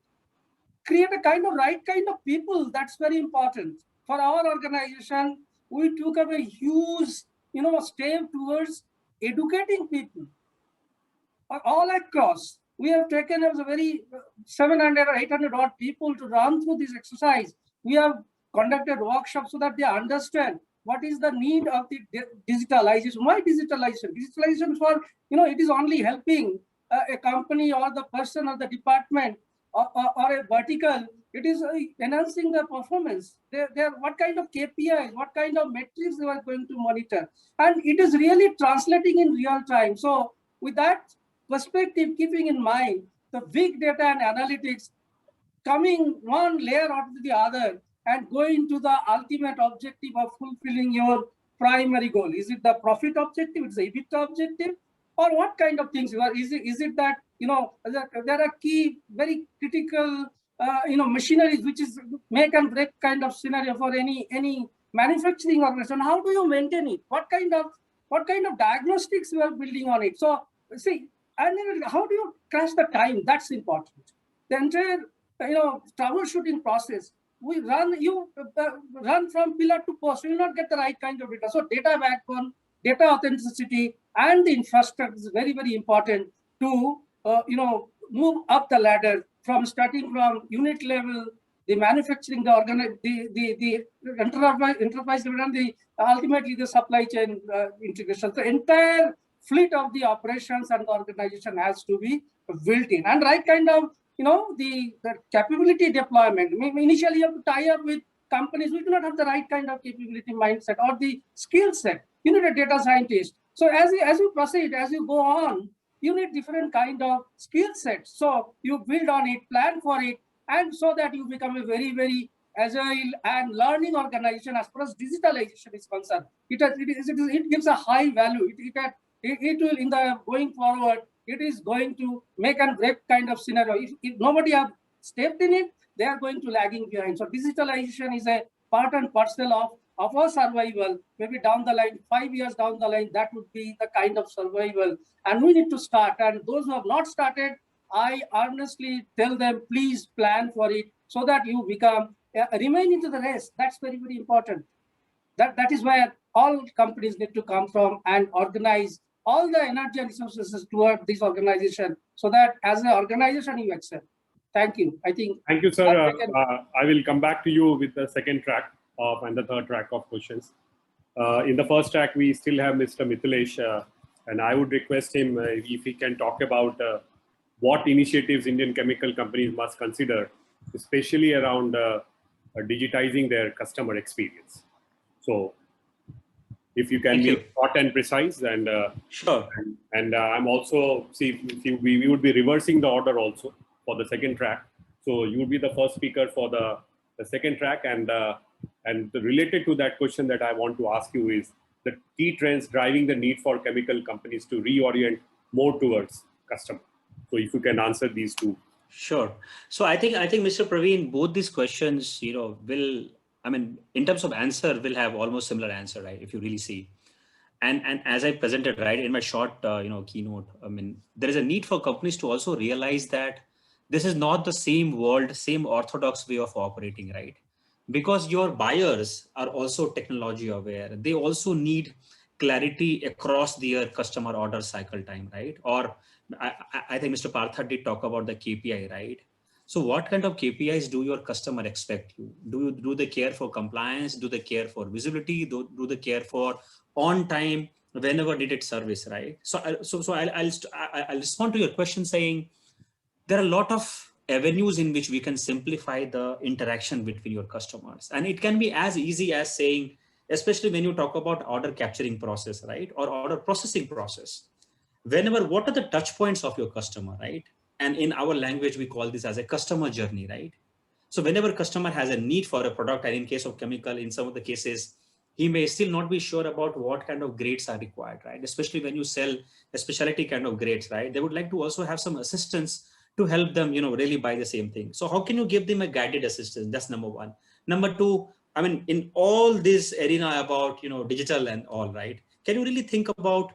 Create a kind of right kind of people. That's very important. For our organization, we took up a huge, step towards educating people all across. We have taken as a very 700 or 800 odd people to run through this exercise. We have conducted workshops so that they understand what is the need of the digitalization. Why digitalization? Digitalization for, it is only helping a company or the person or the department or a vertical. It is enhancing the performance. What kind of KPIs, what kind of metrics they are going to monitor. And it is really translating in real time. So with that perspective, keeping in mind the big data and analytics coming one layer after the other and going to the ultimate objective of fulfilling your primary goal. Is it the profit objective? Is it the EBITDA objective? Or what kind of things? Is it that, there are key, very critical, machineries, which is make and break kind of scenario for any manufacturing organization. How do you maintain it? What kind of diagnostics you are building on it? So see, and then how do you crash the time? That's important. The entire, troubleshooting process. We run from pillar to post. You will not get the right kind of data. So data backbone, data authenticity, and the infrastructure is very, very important to move up the ladder from starting from unit level, the manufacturing, the enterprise level, and ultimately the supply chain integration. The entire fleet of the operations and the organization has to be built in, and right kind of the capability deployment. Initially, you have to tie up with companies who do not have the right kind of capability mindset or the skill set. You need a data scientist. So as you proceed, as you go on, you need different kind of skill sets. So you build on it, plan for it, and so that you become a very, very agile and learning organization as far as digitalization is concerned. It gives a high value. It will, in the going forward, it is going to make and break kind of scenario. If nobody have stepped in it, they are going to lagging behind. So digitalization is a part and parcel of our survival. Maybe down the line, 5 years down the line, that would be the kind of survival. And we need to start. And those who have not started, I honestly tell them, please plan for it so that you become, remain into the race. That's very, very important. That is where all companies need to come from and organize all the energy and resources toward this organization so that as an organization you excel. Thank you. I think. Thank you, sir. I will come back to you with the second track and the third track of questions. In the first track, we still have Mr. Mithilesh, and I would request him if he can talk about what initiatives Indian chemical companies must consider, especially around digitizing their customer experience. So, if you can be short and precise, and sure. And I'm also we would be reversing the order also for the second track. So you would be the first speaker for the second track, and related to that question that I want to ask you is the key trends driving the need for chemical companies to reorient more towards customer. So if you can answer these two. Sure. So I think Mr. Praveen, both these questions, will, I mean, in terms of answer, will have almost similar answer, right? If you really see. And as I presented, right, in my short, keynote, I mean, there is a need for companies to also realize that this is not the same world, same orthodox way of operating, right? Because your buyers are also technology aware. They also need clarity across their customer order cycle time, right? Or I think Mr. Partha did talk about the KPI, right? So what kind of KPIs do your customer expect you? Do they care for compliance? Do they care for visibility? Do they care for on time, whenever needed service, right? So I'll respond to your question saying there are a lot of avenues in which we can simplify the interaction between your customers. And it can be as easy as saying, especially when you talk about order capturing process, right? Or order processing process. What are the touch points of your customer, right? And in our language, we call this as a customer journey, right? So whenever customer has a need for a product, and in case of chemical, in some of the cases, he may still not be sure about what kind of grades are required, right? Especially when you sell a specialty kind of grades, right? They would like to also have some assistance to help them, really buy the same thing. So how can you give them a guided assistance? That's number one. Number two, I mean, in all this arena about, digital and all, right? Can you really think about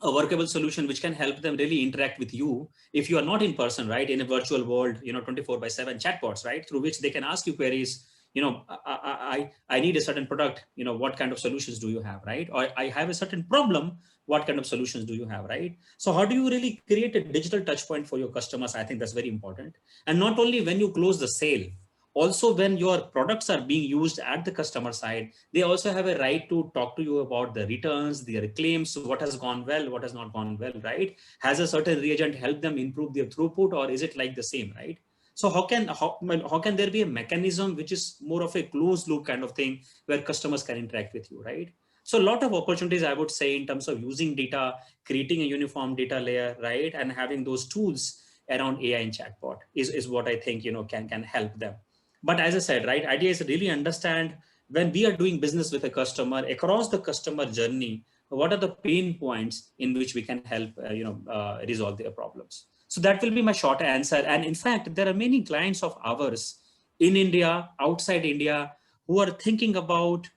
a workable solution which can help them really interact with you if you are not in person, right? In a virtual world, 24/7 chatbots, right? Through which they can ask you queries, I need a certain product, what kind of solutions do you have, right? Or I have a certain problem, what kind of solutions do you have, right? So how do you really create a digital touch point for your customers? I think that's very important. And not only when you close the sale, also when your products are being used at the customer side, they also have a right to talk to you about the returns, their claims, what has gone well, what has not gone well, right? Has a certain reagent helped them improve their throughput, or is it like the same, right? So how can there be a mechanism which is more of a closed loop kind of thing where customers can interact with you, right? So a lot of opportunities, I would say, in terms of using data, creating a uniform data layer, right? And having those tools around AI and chatbot is what I think, can help them. But as I said, right, idea is to really understand when we are doing business with a customer across the customer journey, what are the pain points in which we can help, resolve their problems. So that will be my short answer. And in fact, there are many clients of ours in India, outside India, who are thinking about,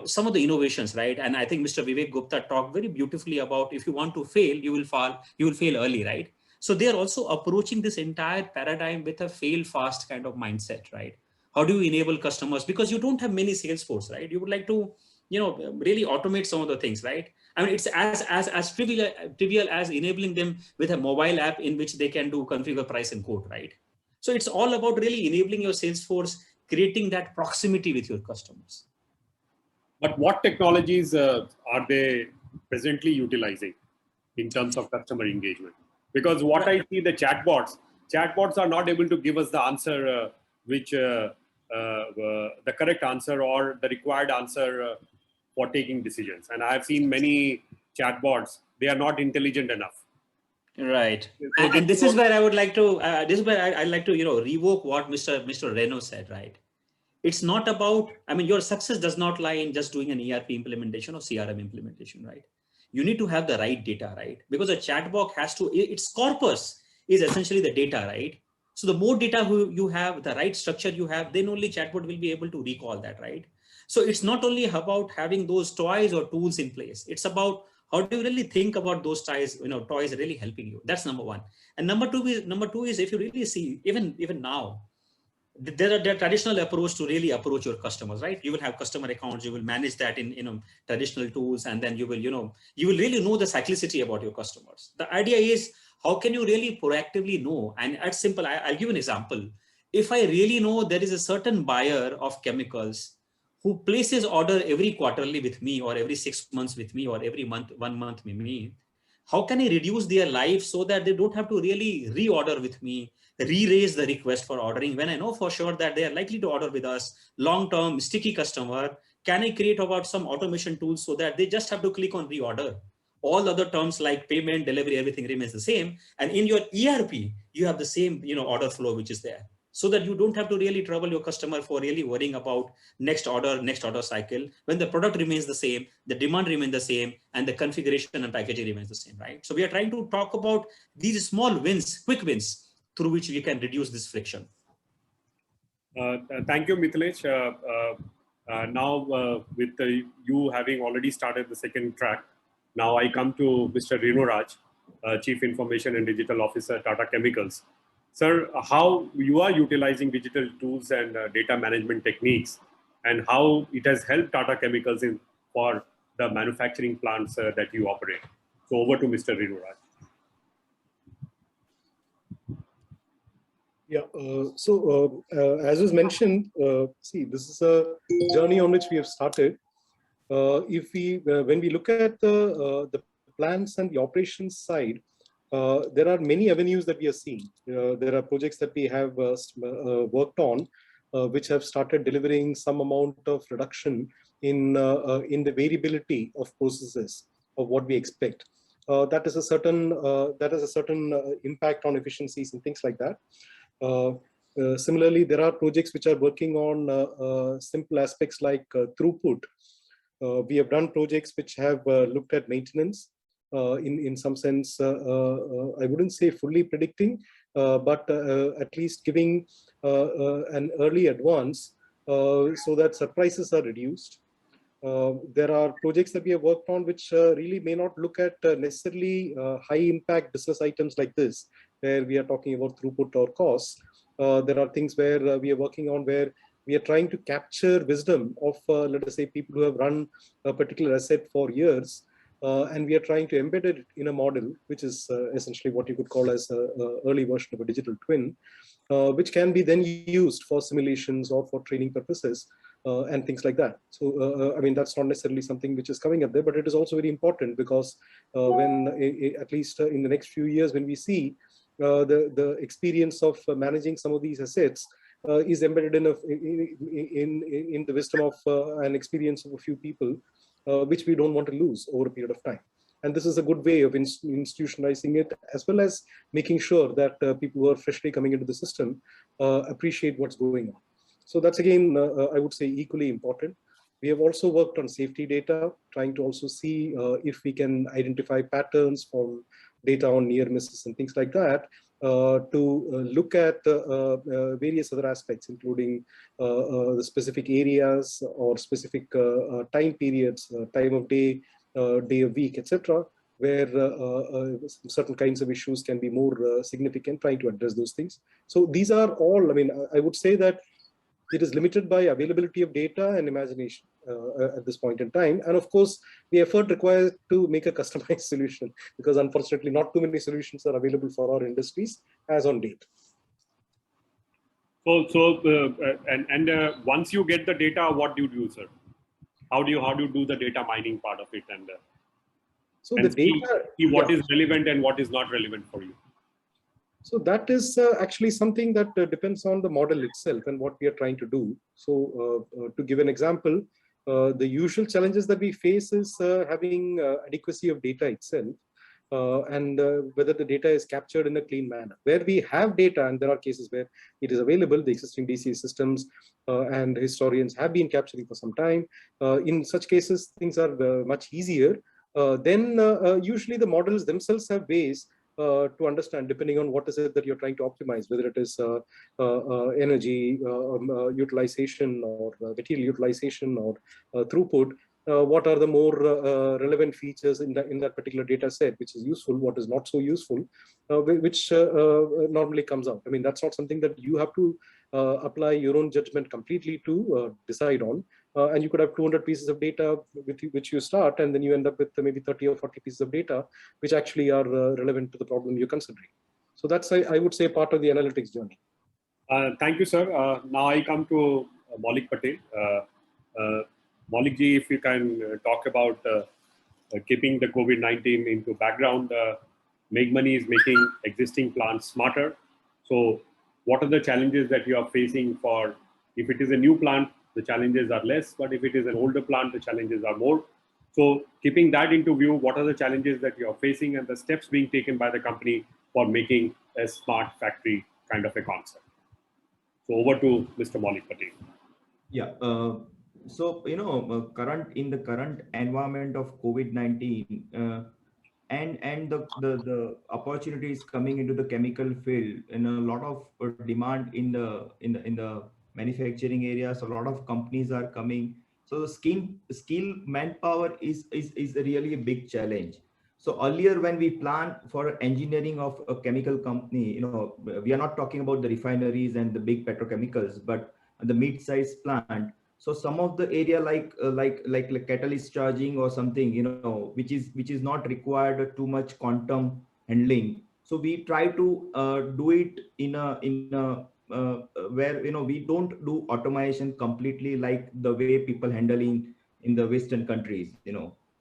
some of the innovations, right? And I think Mr. Vivek Gupta talked very beautifully about if you want to fail, you will fail early, right? So they're also approaching this entire paradigm with a fail fast kind of mindset, right? How do you enable customers? Because you don't have many sales force, right? You would like to, really automate some of the things, right? I mean, it's as trivial as enabling them with a mobile app in which they can do configure, price, and quote, right? So it's all about really enabling your sales force, creating that proximity with your customers. But what technologies are they presently utilizing in terms of customer engagement? Because what I see, the chatbots are not able to give us the answer, the correct answer or the required answer for taking decisions. And I have seen many chatbots, they are not intelligent enough. Right. And this is where I would like to, I'd like to, revoke what Mr. Reno said, right? It's not about, I mean, your success does not lie in just doing an ERP implementation or CRM implementation, right? you need to have the right data, right? Because a chatbot has to, its corpus is essentially the data, right? So the more data you have, the right structure you have, then only chatbot will be able to recall that, right? So it's not only about having those toys or tools in place. It's about how do you really think about those toys, toys really helping you. That's number one. And number two is if you really see, even now, there are traditional approach to really approach your customers, right? You will have customer accounts, you will manage that in traditional tools, and then you will really know the cyclicity about your customers. The idea is, how can you really proactively know? And at simple, I'll give an example. If I really know there is a certain buyer of chemicals who places order every quarterly with me, or every 6 months with me, or every month, 1 month with me, how can I reduce their life so that they don't have to really reorder with me, re-raise the request for ordering when I know for sure that they are likely to order with us, long-term sticky customer? Can I create about some automation tools so that they just have to click on reorder? All other terms like payment, delivery, everything remains the same. And in your ERP, you have the same, order flow, which is there, so that you don't have to really trouble your customer for really worrying about next order cycle, when the product remains the same, the demand remains the same, and the configuration and packaging remains the same, right? So we are trying to talk about these small wins, quick wins, through which we can reduce this friction. Thank you, Mithilesh. Now, with you having already started the second track, now I come to Mr. Renu Raj, Chief Information and Digital Officer, Tata Chemicals. Sir, how you are utilizing digital tools and data management techniques, and how it has helped Tata Chemicals for the manufacturing plants that you operate. So over to Mr. Renu Raj. Yeah, as was mentioned, see, this is a journey on which we have started. When we look at the plants and the operations side, there are many avenues that we are seeing. There are projects that we have worked on, which have started delivering some amount of reduction in the variability of processes of what we expect. That is a certain impact on efficiencies and things like that. Similarly, there are projects which are working on simple aspects like throughput. We have done projects which have looked at maintenance in some sense. I wouldn't say fully predicting, but at least giving an early advance so that surprises are reduced. There are projects that we have worked on which really may not look at necessarily high impact business items like this, where we are talking about throughput or costs. There are things where we are working on where we are trying to capture wisdom of, let us say, people who have run a particular asset for years, and we are trying to embed it in a model, which is essentially what you could call as an early version of a digital twin, which can be then used for simulations or for training purposes. And things like that. So, I mean, that's not necessarily something which is coming up there, but it is also very important because when, at least in the next few years, when we see the experience of managing some of these assets is embedded in the wisdom of an experience of a few people, which we don't want to lose over a period of time. And this is a good way of institutionalizing it, as well as making sure that people who are freshly coming into the system appreciate what's going on. So that's again, I would say, equally important. We have also worked on safety data, trying to also see if we can identify patterns from data on near misses and things like that, to look at various other aspects, including the specific areas or specific time periods, time of day, day of week, etc., where certain kinds of issues can be more significant, trying to address those things. So these are all, I mean, I would say that it is limited by availability of data and imagination at this point in time. And of course, the effort required to make a customized solution, because unfortunately, not too many solutions are available for our industries as on date. So, once you get the data, what do you do, sir? How do you do the data mining part of it, and so the data, see what is relevant and what is not relevant for you? So that is actually something that depends on the model itself and what we are trying to do. So to give an example, the usual challenges that we face is having adequacy of data itself, and whether the data is captured in a clean manner. Where we have data, and there are cases where it is available, the existing DCA systems and historians have been capturing for some time. In such cases, things are much easier. then usually the models themselves have ways to understand, depending on what is it that you're trying to optimize, whether it is energy utilization or material utilization or throughput. What are the more relevant features in that particular data set, which is useful, what is not so useful, which normally comes out. I mean, that's not something that you have to apply your own judgment completely to decide on. And you could have 200 pieces of data with which you start, and then you end up with maybe 30 or 40 pieces of data, which actually are relevant to the problem you're considering. So that's, I would say, part of the analytics journey. Thank you, sir. Now I come to Maulik Patel. Maulik ji, if you can talk about keeping the COVID-19 into background. Megmoney is making existing plants smarter. So what are the challenges that you are facing for, if it is a new plant, the challenges are less, but if it is an older plant, the challenges are more. So keeping that into view, what are the challenges that you are facing and the steps being taken by the company for making a smart factory kind of a concept? So over to Mr. Maulik Patel. Yeah. So, in the current environment of COVID-19, and the opportunities coming into the chemical field, and a lot of demand in the manufacturing areas, a lot of companies are coming. So the skill manpower is really a big challenge. So earlier, when we plan for engineering of a chemical company, we are not talking about the refineries and the big petrochemicals, but the mid-sized plant. So some of the area like catalyst charging or something, which is not required too much quantum handling. So we try to do it in a where we don't do automation completely like the way people handle in the Western countries.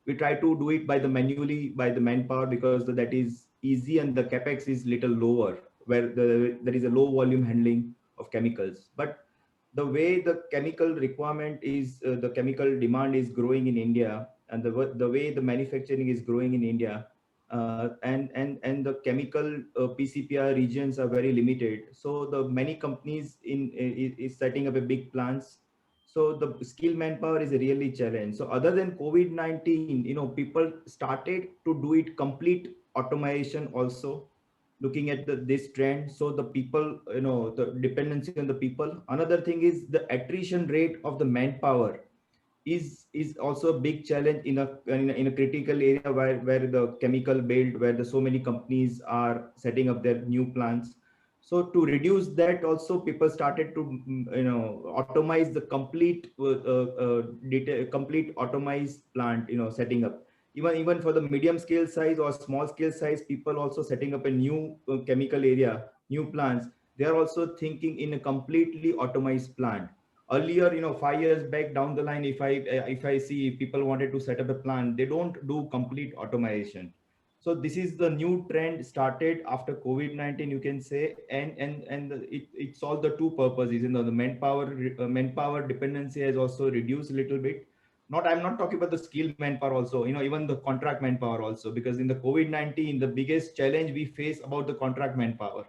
We try to do it by the manpower, because that is easy and the capex is little lower, where there is a low volume handling of chemicals. But the way the chemical requirement is, the chemical demand is growing in India, and the way the manufacturing is growing in India, and the chemical PCPR regions are very limited. So the many companies is setting up a big plants. So the skill manpower is a really challenge. So other than COVID-19, people started to do it complete automation also, looking at this trend. So the people, the dependency on the people. Another thing is the attrition rate of the manpower is also a big challenge in a critical area where the chemical belt, where so many companies are setting up their new plants. So to reduce that, also people started to automate the complete complete automized plant, setting up. Even for the medium scale size or small scale size, people also setting up a new chemical area, new plants. They are also thinking in a completely automized plant. Earlier, 5 years back down the line, if I see people wanted to set up a plant, they don't do complete automation. So this is the new trend started after COVID-19, you can say, and it solved the two purposes. The manpower dependency has also reduced a little bit. I'm not talking about the skilled manpower also, even the contract manpower also, because in the COVID-19, the biggest challenge we face about the contract manpower.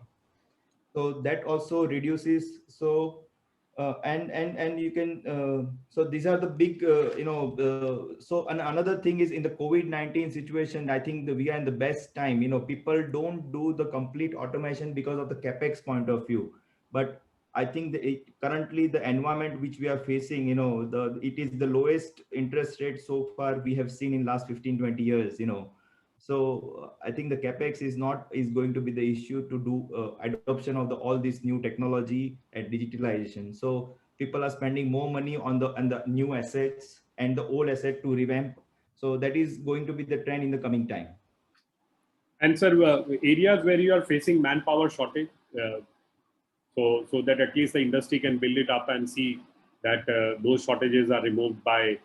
So that also reduces. So and you can so these are the big so another thing is, in the COVID-19 situation, I think we are in the best time. People don't do the complete automation because of the capex point of view, but I think currently the environment which we are facing, it is the lowest interest rate so far we have seen in last 15-20 years. So I think the capex is going to be the issue to do adoption of all this new technology and digitalization. So people are spending more money on the new assets and the old asset to revamp. So that is going to be the trend in the coming time. And sir, areas where you are facing manpower shortage, so that at least the industry can build it up and see that those shortages are removed by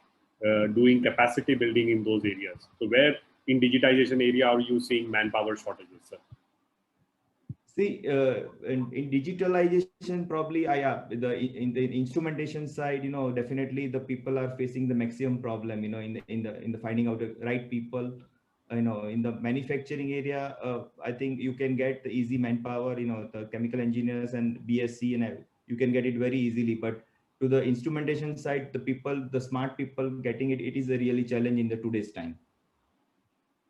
doing capacity building in those areas. So where in digitization area are you seeing manpower shortages, sir? See, in digitalization, probably in the instrumentation side, definitely the people are facing the maximum problem, in the finding out the right people. In the manufacturing area, I think you can get the easy manpower, the chemical engineers and BSc, and you can get it very easily. But to the instrumentation side, the smart people getting it is a really challenge in the today's time.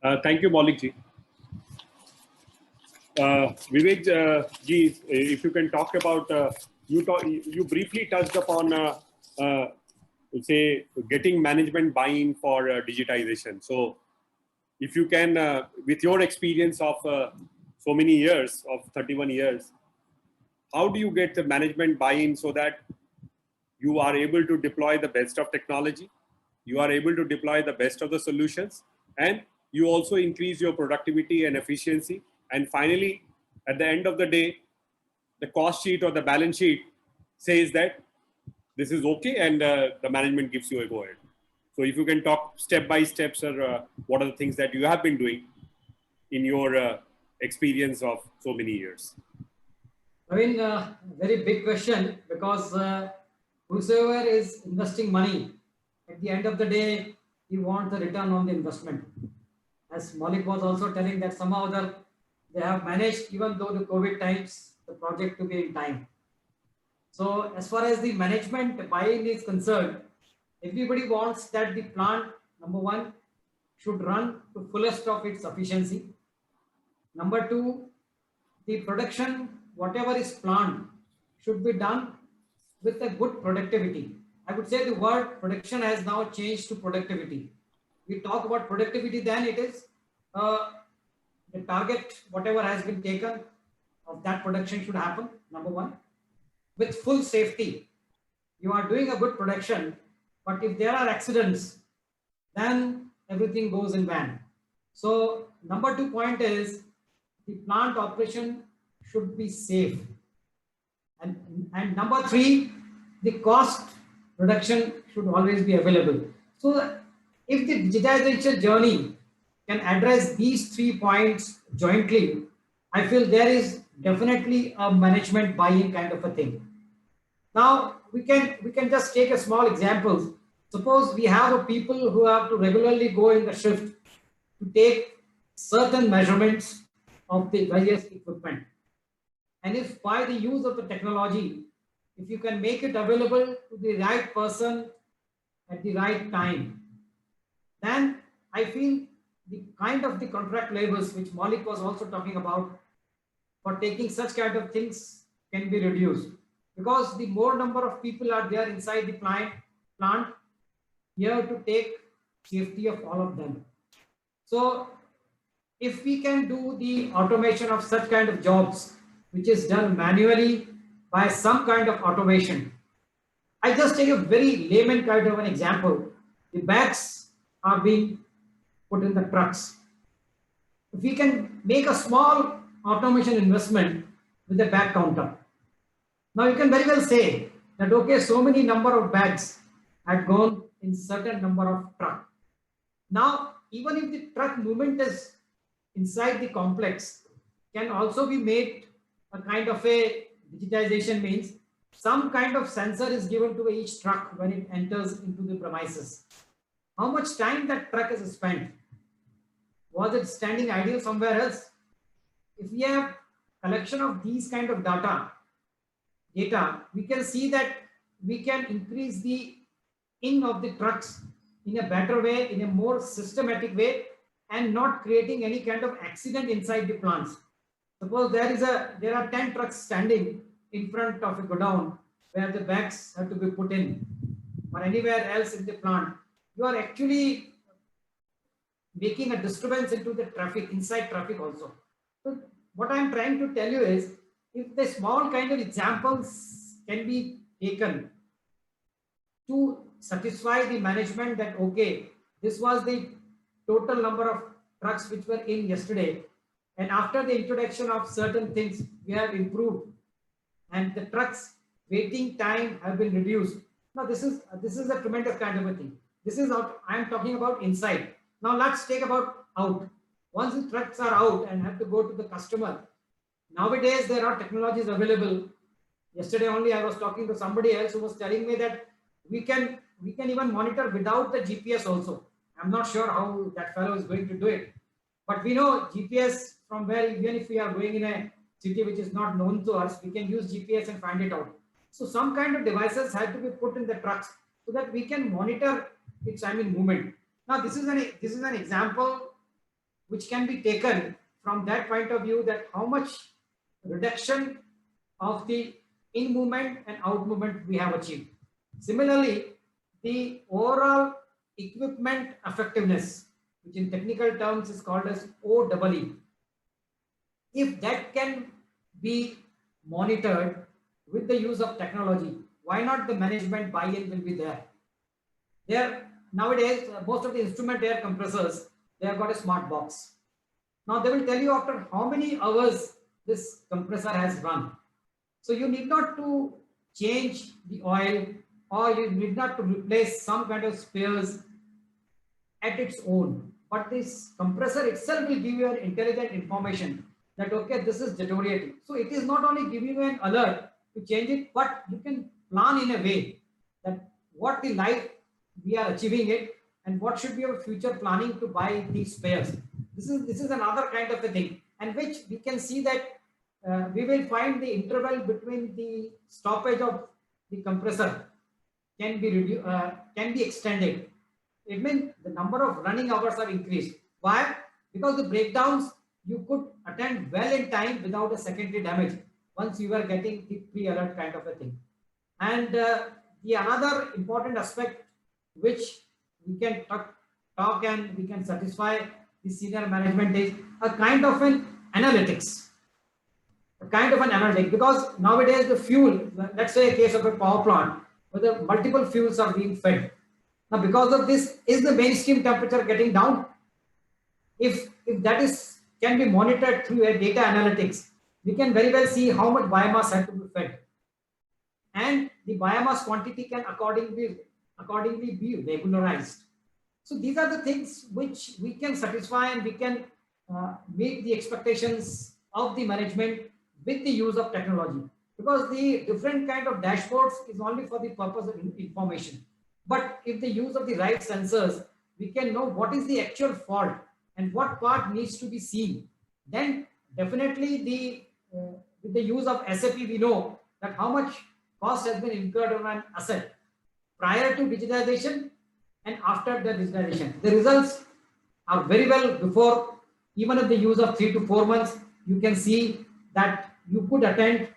Thank you, Maulik ji. Vivek ji, if you can talk about, you briefly touched upon, say, getting management buy-in for digitization. So if you can, with your experience of so many years, of 31 years, how do you get the management buy-in so that you are able to deploy the best of technology, you are able to deploy the best of the solutions, and you also increase your productivity and efficiency. And finally, at the end of the day, the cost sheet or the balance sheet says that this is okay, and the management gives you a go ahead. So if you can talk step by step, sir, what are the things that you have been doing in your experience of so many years? I mean, very big question, because whosoever is investing money, at the end of the day, he wants the return on the investment. As Maulik was also telling that somehow or other they have managed, even though the COVID times, the project to be in time. So as far as the management buy-in is concerned, everybody wants that the plant, number one, should run to fullest of its efficiency. Number two, the production, whatever is planned, should be done with a good productivity. I would say the word production has now changed to productivity. We talk about productivity, then it is the target, whatever has been taken of that production should happen, number one. With full safety, you are doing a good production, but if there are accidents, then everything goes in van. So number 2 point is the plant operation should be safe. And number 3, the cost reduction should always be available. So if the digitization journey can address these 3 points jointly, I feel there is definitely a management buy-in kind of a thing. Now we can just take a small example. Suppose we have a people who have to regularly go in the shift to take certain measurements of the various equipment. And if by the use of the technology, if you can make it available to the right person at the right time, then I feel the kind of the contract labors which Maulik was also talking about for taking such kind of things can be reduced, because the more number of people are there inside the plant, you have to take safety of all of them. So if we can do the automation of such kind of jobs, which is done manually by some kind of automation. I just take a very layman kind of an example. The bags are being put in the trucks. If we can make a small automation investment with the bag counter. Now you can very well say that, okay, so many number of bags had gone in certain number of truck. Now, even if the truck movement is inside the complex, can also be made a kind of a digitization, means some kind of sensor is given to each truck when it enters into the premises. How much time that truck is spent? Was it standing idle somewhere else? If we have collection of these kind of data, we can see that we can increase the in of the trucks in a better way, in a more systematic way, and not creating any kind of accident inside the plants. Suppose there are 10 trucks standing in front of a godown where the bags have to be put in, or anywhere else in the plant. You are actually making a disturbance into the traffic, inside traffic also. So what I am trying to tell you is, if the small kind of examples can be taken to satisfy the management that, okay, this was the total number of trucks which were in yesterday, and after the introduction of certain things, we have improved, and the trucks waiting time have been reduced. Now this is a tremendous kind of a thing. This is out. I am talking about inside. Now let's take about out. Once the trucks are out and have to go to the customer, nowadays there are technologies available. Yesterday only I was talking to somebody else who was telling me that we can even monitor without the GPS also. I'm not sure how that fellow is going to do it, but we know GPS from where, even if we are going in a city which is not known to us, we can use GPS and find it out. So some kind of devices have to be put in the trucks so that we can monitor its movement. Now this is an example which can be taken from that point of view, that how much reduction of the in movement and out movement we have achieved. Similarly, the overall equipment effectiveness, which in technical terms is called as OEE, if that can be monitored with the use of technology, why not the management buy-in will be there? Nowadays, most of the instrument air compressors, they have got a smart box. Now they will tell you after how many hours this compressor has run. So you need not to change the oil, or you need not to replace some kind of spares at its own. But this compressor itself will give you an intelligent information that, okay, this is deteriorating. So it is not only giving you an alert to change it, but you can plan in a way that what the life we are achieving it and what should be our future planning to buy these spares. This is another kind of a thing, and which we can see that we will find the interval between the stoppage of the compressor can be extended. It means the number of running hours are increased. Why? Because the breakdowns you could attend well in time without a secondary damage once you are getting the pre-alert kind of a thing. And the another important aspect which we can talk and we can satisfy the senior management is a kind of an analytics. Because nowadays the fuel, let's say a case of a power plant where the multiple fuels are being fed. Now because of this, is the mainstream temperature getting down? If that can be monitored through a data analytics, we can very well see how much biomass had to be fed. And the biomass quantity can accordingly be regularized. So these are the things which we can satisfy, and we can meet the expectations of the management with the use of technology, because the different kind of dashboards is only for the purpose of information. But if the use of the right sensors, we can know what is the actual fault and what part needs to be seen. Then definitely with the use of SAP, we know that how much cost has been incurred on an asset prior to digitization and after the digitization. The results are very well before, even at the use of 3 to 4 months, you can see that you could attend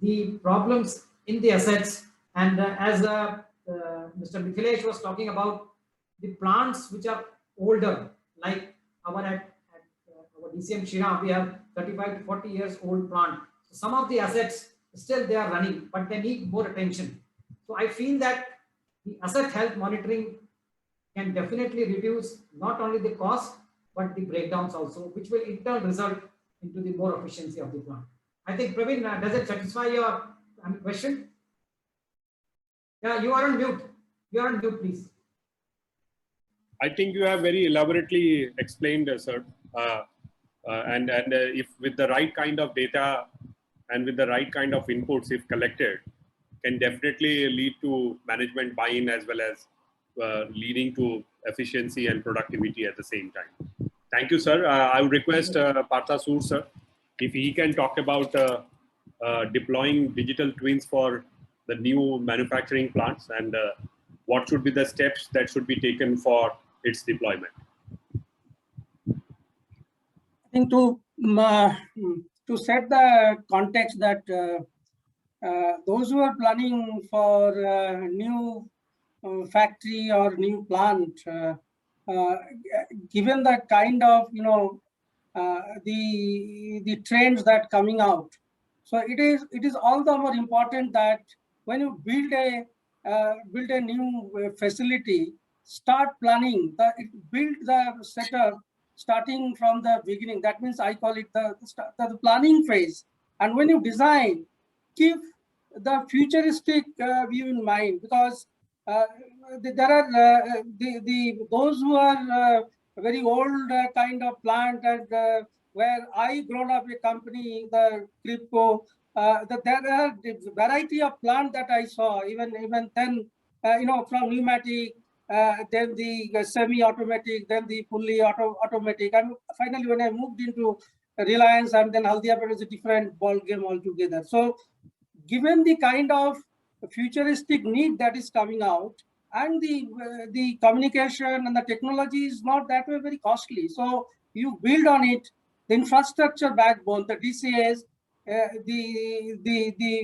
the problems in the assets. And as Mr. Mithilesh was talking about the plants which are older, like our DCM Shriram, we have 35 to 40 years old plant. So some of the assets still they are running, but they need more attention. So I feel that the asset health monitoring can definitely reduce not only the cost, but the breakdowns also, which will in turn result into the more efficiency of the plant. I think, Praveen, does it satisfy your question? Yeah, you are on mute. You are on mute, please. I think you have very elaborately explained, sir. And if with the right kind of data and with the right kind of inputs, if collected, can definitely lead to management buy-in as well as leading to efficiency and productivity at the same time. Thank you, sir. I would request Partha Sood, sir, if he can talk about deploying digital twins for the new manufacturing plants and what should be the steps that should be taken for its deployment. I think to set the context that those who are planning for new factory or new plant, given the kind of the trends that coming out, so it is all the more important that when you build a new facility, start planning, build the setup starting from the beginning. That means I call it the planning phase. And when you design, keep the futuristic view in mind, because there are those who are very old kind of plant, and where I grown up a company, the Clipco, there are variety of plant that I saw even then, from pneumatic, then the semi-automatic, then the fully automatic, and finally when I moved into Reliance and then Haldia, it was a different ball game altogether. So given the kind of futuristic need that is coming out, and the communication and the technology is not that way very costly. So you build on it, the infrastructure backbone, the DCAs, the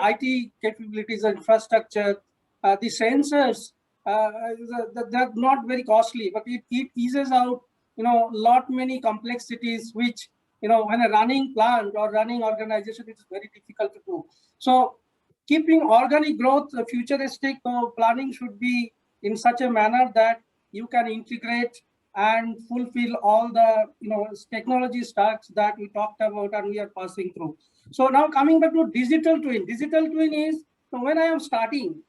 IT capabilities, the infrastructure, the sensors, they're not very costly, but it eases out, lot many complexities, which, when a running plant or running organization, it's very difficult to do. So keeping organic growth futuristic planning should be in such a manner that you can integrate and fulfill all the technology stacks that we talked about and we are passing through. So now coming back to digital twin. Digital twin is, when I am starting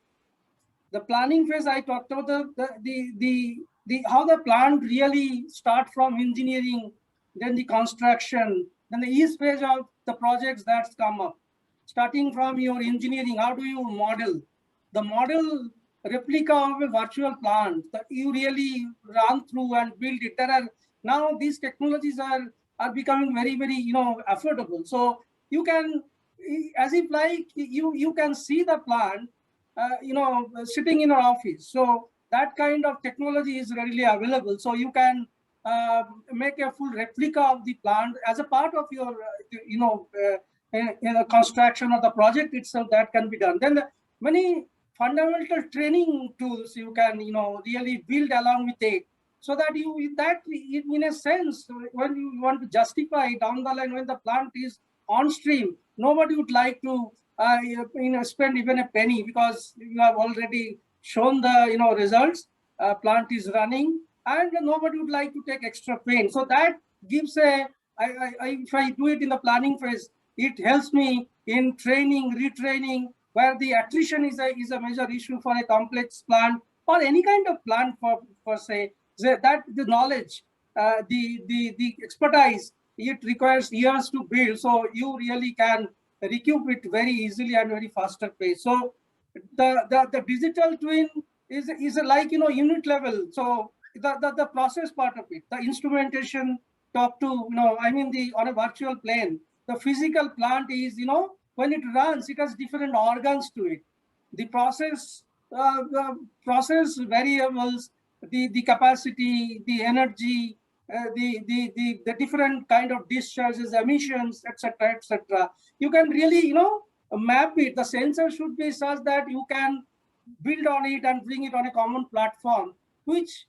the planning phase, I talked about the how the plant really start from engineering, then the construction, then the each phase of the projects that's come up. Starting from your engineering, how do you model? The model replica of a virtual plant that you really run through and build it. There are now these technologies are becoming very, very affordable. So you can, as if like you can see the plant sitting in your office. So that kind of technology is readily available. So you can make a full replica of the plant as a part of your construction of the project itself. That can be done. Then many fundamental training tools you can really build along with it, so that in a sense, when you want to justify down the line, when the plant is on stream, nobody would like to spend even a penny, because you have already shown the results. Plant is running, and nobody would like to take extra pain. So that gives if I do it in the planning phase, it helps me in training, retraining, where the attrition is a major issue for a complex plant or any kind of plant per se. That the knowledge, the expertise, it requires years to build. So you really can recoup it very easily and very faster pace. So the digital twin is like unit level. So the process part of it, the instrumentation talk to on a virtual plane. The physical plant is when it runs, it has different organs to it. The process variables, the capacity, the energy, the different kind of discharges, emissions, etc., etc. You can really map it. The sensor should be such that you can build on it and bring it on a common platform, which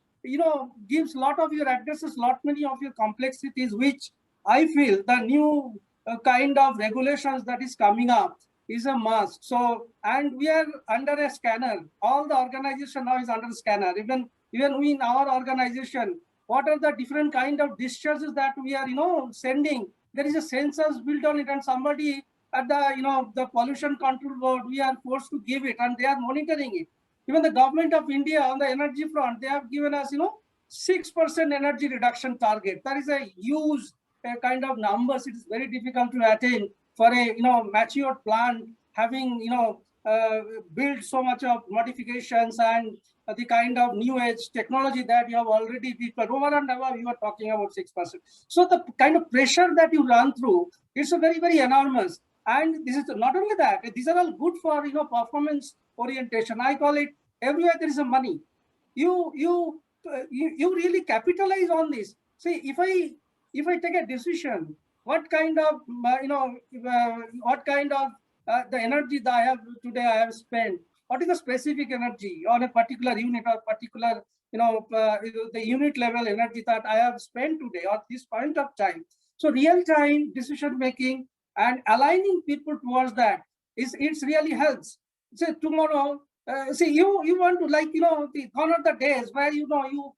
gives lot of your addresses, many of your complexities, which I feel the new kind of regulations that is coming up is a must. So, and we are under a scanner. All the organization now is under scanner. Even we in our organization, what are the different kind of discharges that we are sending? There is a sensors built on it, and somebody at the the pollution control board, we are forced to give it, and they are monitoring it. Even the government of India on the energy front, they have given us 6% energy reduction target. That is a huge kind of numbers. It is very difficult to attain for a mature plant having built so much of modifications and the kind of new age technology that you have already deployed. Over and above, you are talking about 6%. So the kind of pressure that you run through, it's a very, very enormous. And this is not only that, these are all good for performance orientation. I call it everywhere there is a money. You really capitalize on this. See, if I take a decision, what kind of the energy that I have spent, what is the specific energy on a particular unit or particular the unit level energy that I have spent today or this point of time. So real time decision making and aligning people towards that it really helps. Say tomorrow, you want to the gone are the days where you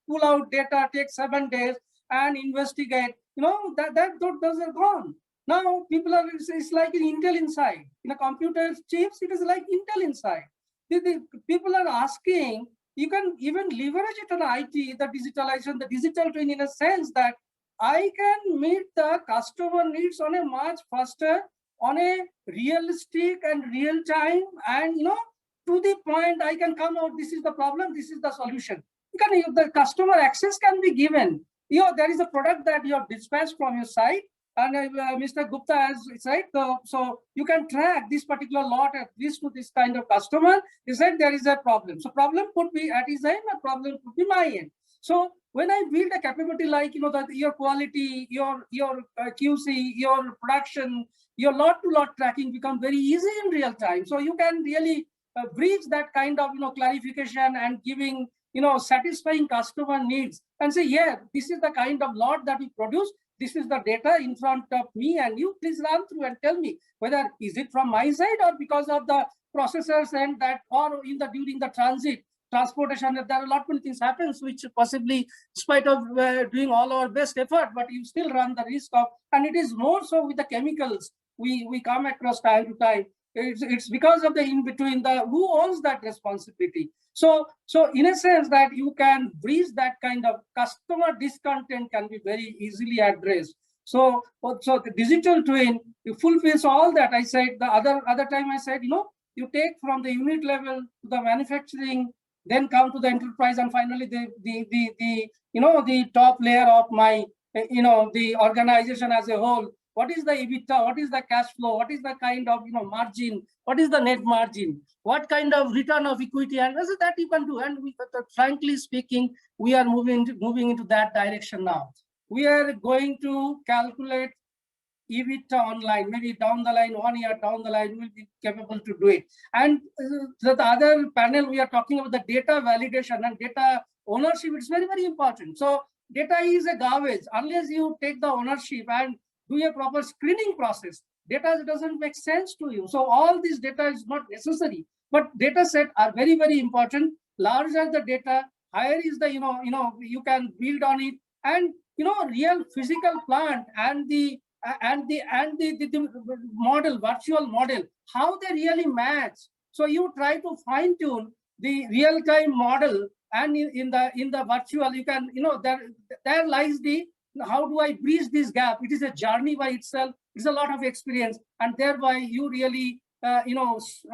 pull out data, take 7 days and investigate. Those are gone. Now people are, it's like an Intel inside. In a computer chips, it is like Intel inside. The people are asking, you can even leverage it on IT, the digitalization, the digital twin, in a sense that I can meet the customer needs on a much faster, on a realistic and real time, and to the point I can come out, this is the problem, this is the solution. The customer access can be given. There is a product that you have dispatched from your site, and Mr. Gupta has said, so you can track this particular lot at least to this kind of customer. He said there is a problem. So problem could be at his end, a problem could be my end. So when I build a capability like, that your quality, your QC, your production, your lot-to-lot tracking become very easy in real time. So you can really breach that kind of, clarification and giving, satisfying customer needs and say, yeah, this is the kind of lot that we produce. This is the data in front of me, and you please run through and tell me whether is it from my side or because of the processors and that, or during the transportation, there are a lot many things happens which possibly, in spite of doing all our best effort, but you still run the risk of, and it is more so with the chemicals we come across time to time. It's because of the in between, the who owns that responsibility. So in a sense that you can breach that kind of customer discontent can be very easily addressed. So the digital twin, it fulfills all that. I said the other time I said, you take from the unit level to the manufacturing, then come to the enterprise, and finally the top layer of my the organization as a whole. What is the EBITDA? What is the cash flow? What is the kind of margin? What is the net margin? What kind of return of equity? And that you can do. And frankly speaking, we are moving into that direction now. We are going to calculate EBITDA online. Maybe down the line, 1 year down the line, we will be capable to do it. And the other panel, we are talking about the data validation and data ownership. It's very, very important. So data is a garbage. Unless you take the ownership and do a proper screening process, data doesn't make sense to you. So all this data is not necessary, but data set are very, very important. Larger the data, higher is the, you can build on it, and, real physical plant and the model, virtual model, how they really match. So you try to fine tune the real time model, and in the virtual, you can, there lies the, how do I bridge this gap? It is a journey by itself. It's a lot of experience, and thereby you really,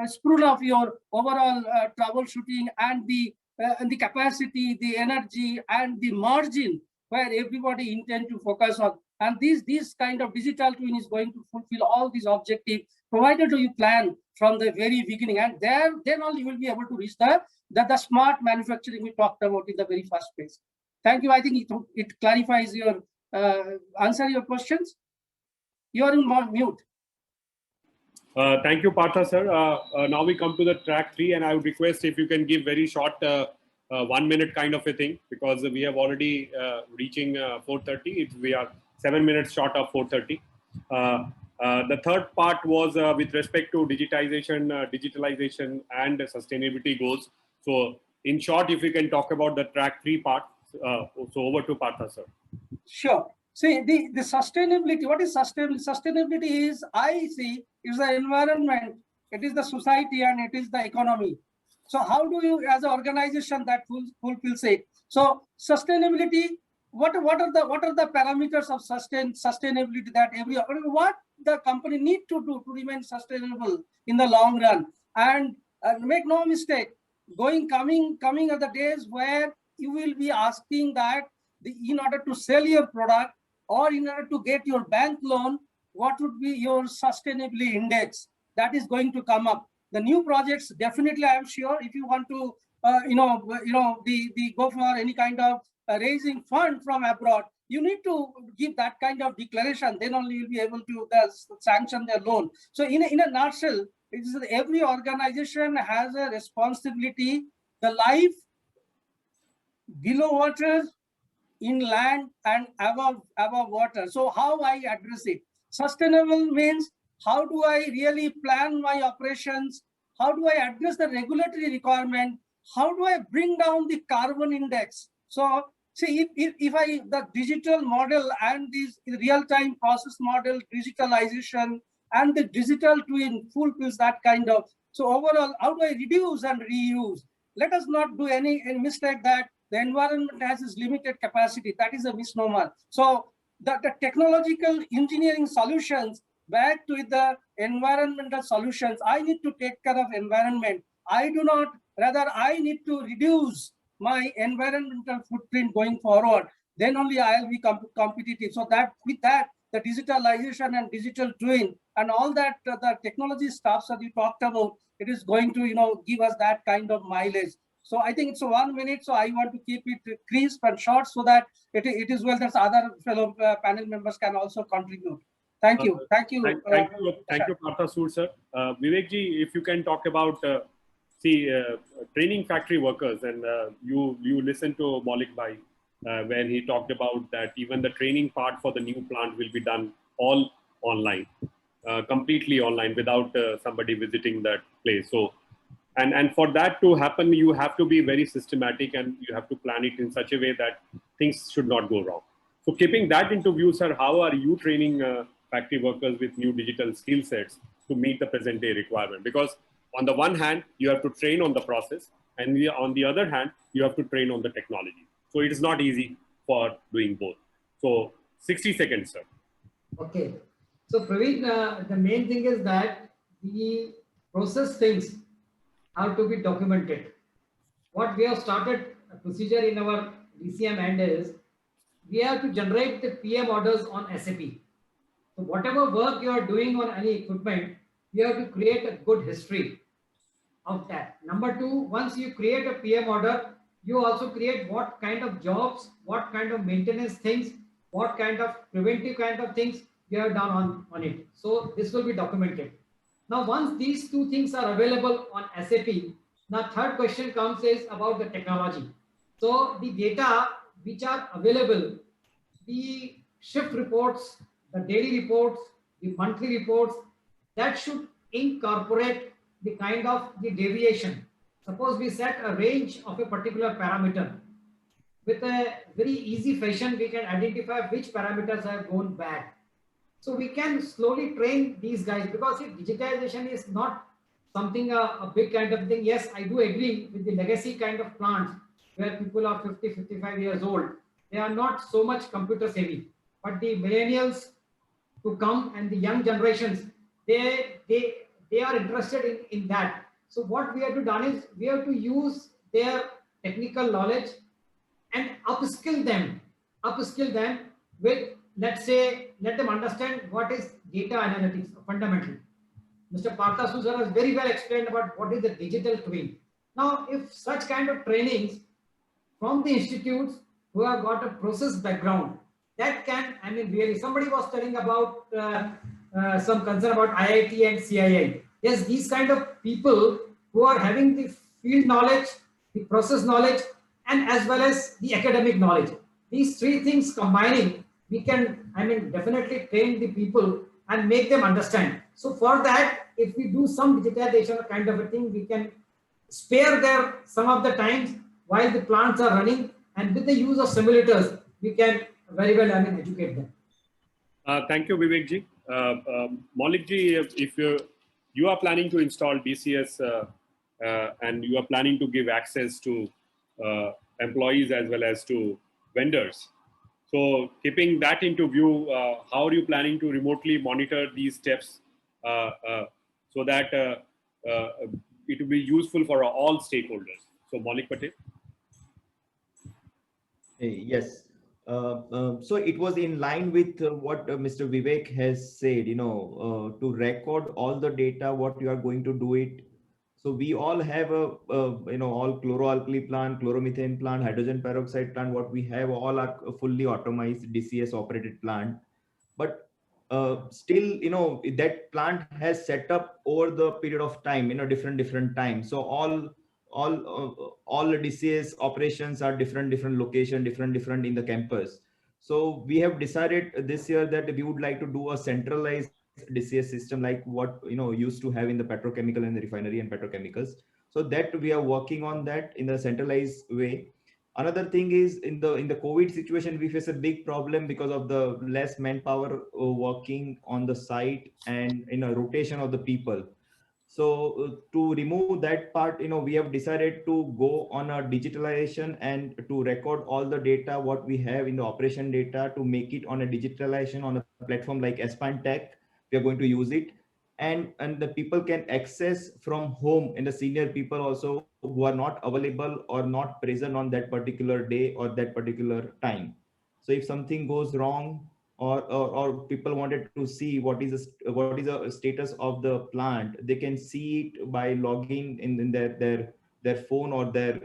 spool up your overall troubleshooting and the capacity, the energy, and the margin where everybody intend to focus on. And this kind of digital twin is going to fulfill all these objectives, provided you plan from the very beginning, and then only you will be able to reach the smart manufacturing we talked about in the very first place. Thank you. I think it clarifies your answer your questions. You are in mute. Thank you, Partha sir. Now we come to the track 3, and I would request if you can give very short 1 minute kind of a thing, because we have already reaching 4:30. We are 7 minutes short of 4:30. The third part was with respect to digitalization and sustainability goals. So in short, if you can talk about the track 3 part. So over to Partha sir. Sure. See, the sustainability, what is sustainability? Sustainability is, I see, is the environment, it is the society, and it is the economy. So how do you, as an organization, that fulfills it? So sustainability, what are the parameters of sustainability that what the company need to do to remain sustainable in the long run? And make no mistake, coming are the days where you will be asking that in order to sell your product or in order to get your bank loan, what would be your sustainability index? That is going to come up. The new projects, definitely, I am sure, if you want to, go for any kind of raising fund from abroad, you need to give that kind of declaration. Then only you'll be able to sanction their loan. So in a nutshell, it is every organization has a responsibility. The life below water, in land, and above water. So how I address it? Sustainable means, how do I really plan my operations? How do I address the regulatory requirement? How do I bring down the carbon index? So see, if the digital model and this real-time process model, digitalization, and the digital twin fulfills that kind of. So overall, how do I reduce and reuse? Let us not do any mistake that the environment has its limited capacity. That is a misnomer. So the technological engineering solutions back to the environmental solutions. I need to take care of environment. I need to reduce my environmental footprint going forward. Then only I'll be competitive. So that with that, the digitalization and digital twin and all that, the technology stuff that you talked about, it is going to, give us that kind of mileage. So I think it's 1 minute. So I want to keep it crisp and short so that it is well that other fellow panel members can also contribute. Thank you. Thank you. Thank you, Partha Sood, sir. Vivek ji, if you can talk about training factory workers, and you listen to Maulik Bhai when he talked about that even the training part for the new plant will be done all online, completely online without somebody visiting that place. So, and for that to happen, you have to be very systematic and you have to plan it in such a way that things should not go wrong. So keeping that into view, sir, how are you training factory workers with new digital skill sets to meet the present day requirement? Because on the one hand, you have to train on the process, and on the other hand, you have to train on the technology. So it is not easy for doing both. So 60 seconds, sir. Okay. So Praveen, the main thing is that the process things have to be documented. What we have started a procedure in our DCM end is we have to generate the PM orders on SAP. So whatever work you are doing on any equipment, you have to create a good history of that. Number two, once you create a PM order, you also create what kind of jobs, what kind of maintenance things, what kind of preventive kind of things you have done on it. So this will be documented. Now, once these two things are available on SAP, now third question comes is about the technology. So the data which are available, the shift reports, the daily reports, the monthly reports, that should incorporate the kind of the deviation. Suppose we set a range of a particular parameter. With a very easy fashion, we can identify which parameters have gone bad. So we can slowly train these guys, because if digitization is not something a big kind of thing. Yes, I do agree with the legacy kind of plants where people are 50, 55 years old. They are not so much computer savvy, but the millennials to come and the young generations, they are interested in that. So what we have to done is we have to use their technical knowledge and upskill them with, let's say, let them understand what is data analytics fundamentally. Mr. Partha Sood has very well explained about what is the digital twin. Now, if such kind of trainings from the institutes who have got a process background, that can, I mean, really, somebody was telling about some concern about IIT and CII. Yes, these kind of people who are having the field knowledge, the process knowledge, and as well as the academic knowledge. These three things combining, we can, I mean, definitely train the people and make them understand. So for that, if we do some digitization kind of a thing, we can spare their some of the times while the plants are running, and with the use of simulators, we can very well, I mean, educate them. Thank you, Vivek ji. Maulik ji, if you are planning to install DCS and you are planning to give access to employees as well as to vendors. So keeping that into view, how are you planning to remotely monitor these steps so that it will be useful for all stakeholders? So Maulik Patel. Yes. So it was in line with what Mr. Vivek has said, to record all the data, what you are going to do it. So we all have all chloroalkali plant, chloromethane plant, hydrogen peroxide plant, what we have all are fully automated DCS operated plant. But still, that plant has set up over the period of time, different times. So all DCS operations are different location, different in the campus. So we have decided this year that we would like to do a centralized DCS system like what used to have in the petrochemical and the refinery and petrochemicals. So that we are working on that in a centralized way. Another thing is in the COVID situation, we face a big problem because of the less manpower working on the site and rotation of the people. So to remove that part, we have decided to go on a digitalization and to record all the data what we have in the operation data to make it on a digitalization on a platform like Espantech. We are going to use it, and the people can access from home, and the senior people also who are not available or not present on that particular day or that particular time. So if something goes wrong or people wanted to see what is the status of the plant, they can see it by logging in their phone or their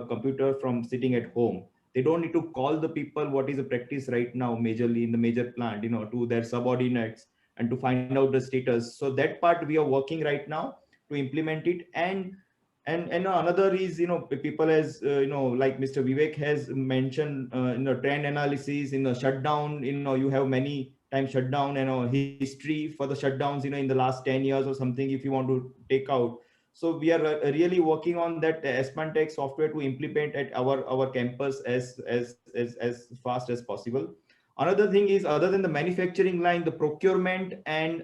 computer from sitting at home. They don't need to call the people what is the practice right now majorly in the major plant, to their subordinates and to find out the status. So that part we are working right now to implement it. And another is, people as like Mr. Vivek has mentioned, trend analysis in the shutdown. You have many time shutdown and history for the shutdowns, in the last 10 years or something, if you want to take out. So we are really working on that Espantec software to implement at our campus as fast as possible. Another thing is, other than the manufacturing line, the procurement and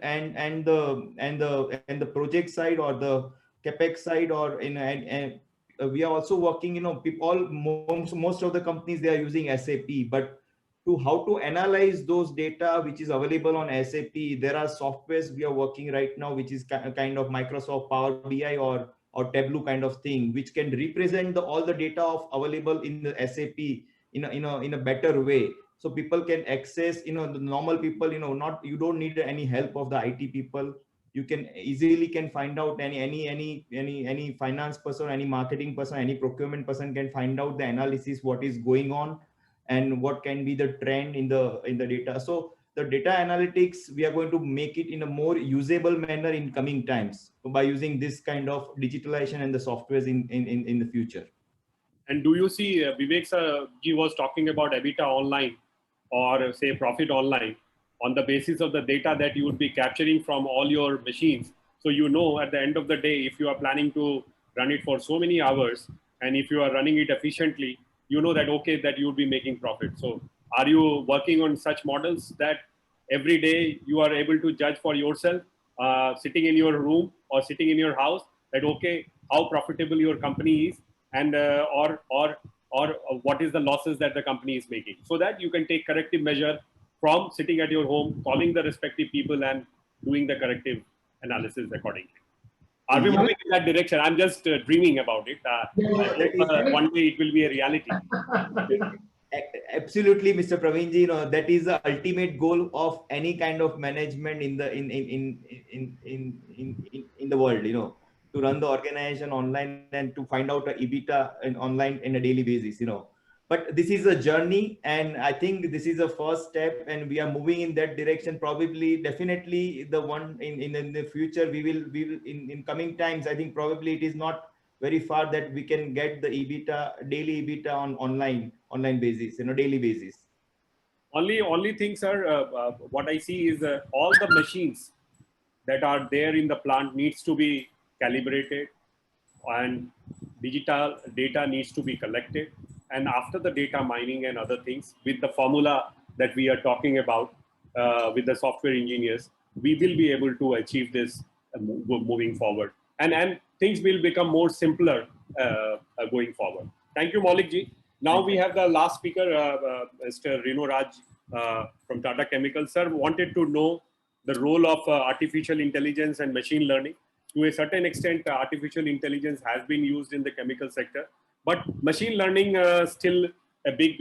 the project side or the capex side, or we are also working, most of the companies, they are using SAP, but to how to analyze those data which is available on SAP, there are softwares we are working right now, which is kind of Microsoft Power BI or Tableau kind of thing, which can represent all the data available in the SAP in a better way. So people can access, the normal people, you don't need any help of the IT people. You can easily find out any finance person, any marketing person, any procurement person can find out the analysis, what is going on and what can be the trend in the data. So the data analytics, we are going to make it in a more usable manner in coming times by using this kind of digitalization and the softwares in the future. And do you see, Vivek ji was talking about EBITDA online, or say profit online, on the basis of the data that you would be capturing from all your machines. So at the end of the day, if you are planning to run it for so many hours, and if you are running it efficiently, that okay, that you would be making profit. So are you working on such models that every day you are able to judge for yourself, sitting in your room or sitting in your house, that okay, how profitable your company is, and or what is the losses that the company is making, so that you can take corrective measure from sitting at your home, calling the respective people and doing the corrective analysis accordingly. Are we moving in that direction? I'm just dreaming about it. I hope one day it will be a reality. Absolutely, Mr. Praveenji. That is the ultimate goal of any kind of management in the world. To run the organization online and to find out the EBITDA online in a daily basis. But this is a journey, and I think this is a first step, and we are moving in that direction. Probably, definitely, the one in the future, we will in coming times. I think probably it is not very far that we can get the EBITDA, daily EBITDA on online basis, daily basis. Only thing, sir, what I see is all the machines that are there in the plant needs to be calibrated, and digital data needs to be collected. And after the data mining and other things, with the formula that we are talking about, with the software engineers, we will be able to achieve this moving forward. And things will become more simpler going forward. Thank you, Maulik ji. Now we have the last speaker, Mr. Rino Raj from Tata Chemicals. Sir, wanted to know the role of artificial intelligence and machine learning. To a certain extent, artificial intelligence has been used in the chemical sector, but machine learning still a big,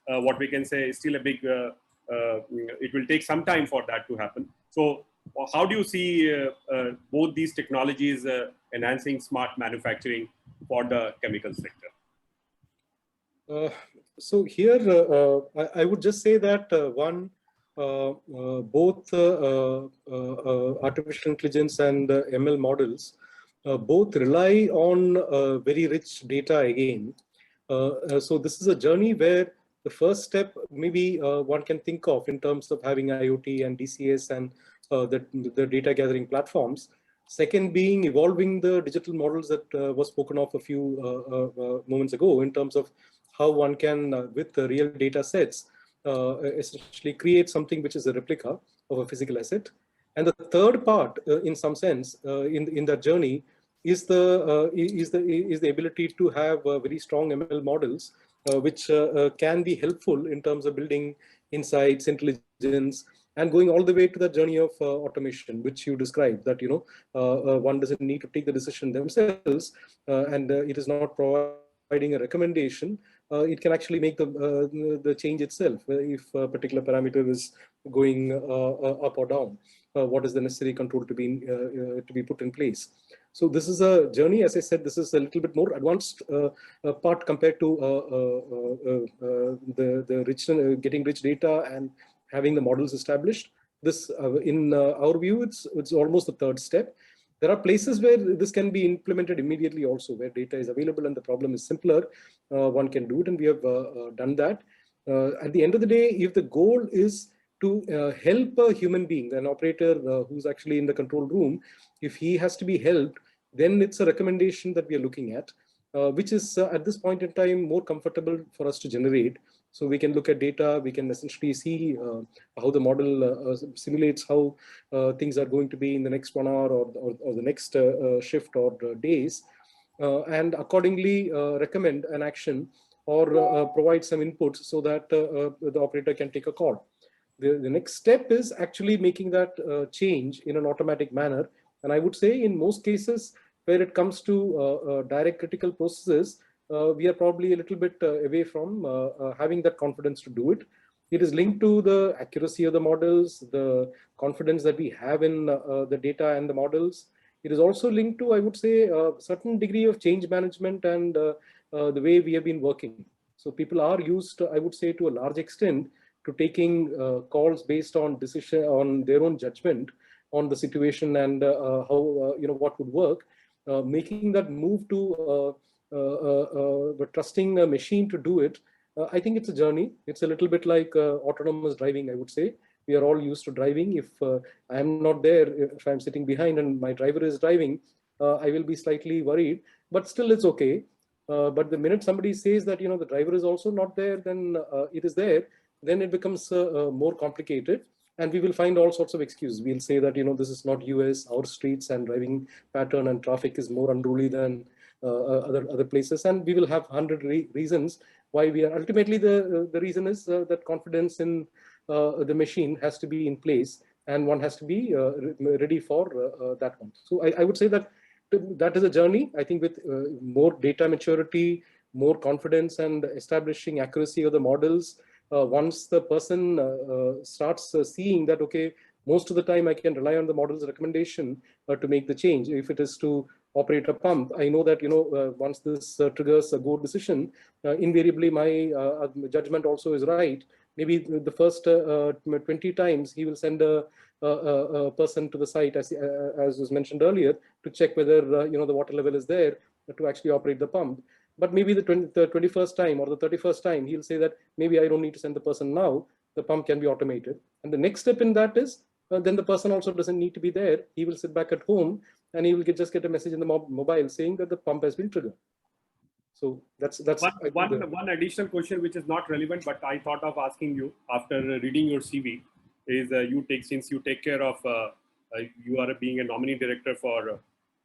what we can say, still a big, it will take some time for that to happen. So how do you see both these technologies enhancing smart manufacturing for the chemical sector? So here, I would just say that both artificial intelligence and ML models both rely on very rich data again. So this is a journey where the first step maybe one can think of in terms of having IoT and DCS and the data gathering platforms. Second being evolving the digital models that was spoken of a few moments ago in terms of how one can, with the real data sets, essentially create something which is a replica of a physical asset. And the third part, in some sense, in that journey, is the ability to have very strong ML models, which can be helpful in terms of building insights, intelligence, and going all the way to the journey of automation, which you described, that one doesn't need to take the decision themselves, and it is not providing a recommendation, it can actually make the change itself if a particular parameter is going up or down. What is the necessary control to be put in place? So this is a journey. As I said, this is a little bit more advanced part compared to the getting rich data and having the models established. This, in our view, it's almost the third step. There are places where this can be implemented immediately also, where data is available and the problem is simpler. One can do it, and we have done that. At the end of the day, if the goal is to help a human being, an operator who's actually in the control room, if he has to be helped, then it's a recommendation that we are looking at, which is at this point in time more comfortable for us to generate. So we can look at data, we can essentially see how the model simulates how things are going to be in the next 1 hour or the next shift or days, and accordingly recommend an action or provide some inputs so that the operator can take a call. The next step is actually making that change in an automatic manner. And I would say in most cases where it comes to direct critical processes, we are probably a little bit away from having that confidence to do it. It is linked to the accuracy of the models, the confidence that we have in the data and the models. It is also linked to, I would say, a certain degree of change management and the way we have been working. So people are used, I would say, to a large extent to taking calls based on decision, on their own judgment on the situation and how, what would work. Making that move to trusting a machine to do it, I think it's a journey. It's a little bit like autonomous driving, I would say. We are all used to driving. If I am not there, if I'm sitting behind and my driver is driving, I will be slightly worried, but still it's okay. But the minute somebody says that, the driver is also not there, then it is there, then it becomes more complicated. And we will find all sorts of excuses. We'll say that, this is not US, our streets and driving pattern and traffic is more unruly than other places. And we will have 100 reasons why we are. Ultimately, the reason is that confidence in the machine has to be in place and one has to be ready for that one. So I would say that that is a journey. I think with more data maturity, more confidence and establishing accuracy of the models, once the person starts seeing that, okay, most of the time I can rely on the model's recommendation to make the change. If it is to operate a pump, I know that, once this triggers a go decision, invariably my judgment also is right. Maybe the first 20 times he will send a person to the site, as was mentioned earlier, to check whether, the water level is there to actually operate the pump. But maybe the 21st time or the 31st time, he'll say that maybe I don't need to send the person now. The pump can be automated. And the next step in that is, then the person also doesn't need to be there. He will sit back at home and he will just get a message in the mobile saying that the pump has been triggered. So that's one additional question which is not relevant, but I thought of asking you after reading your CV is since you take care of you are being a nominee director for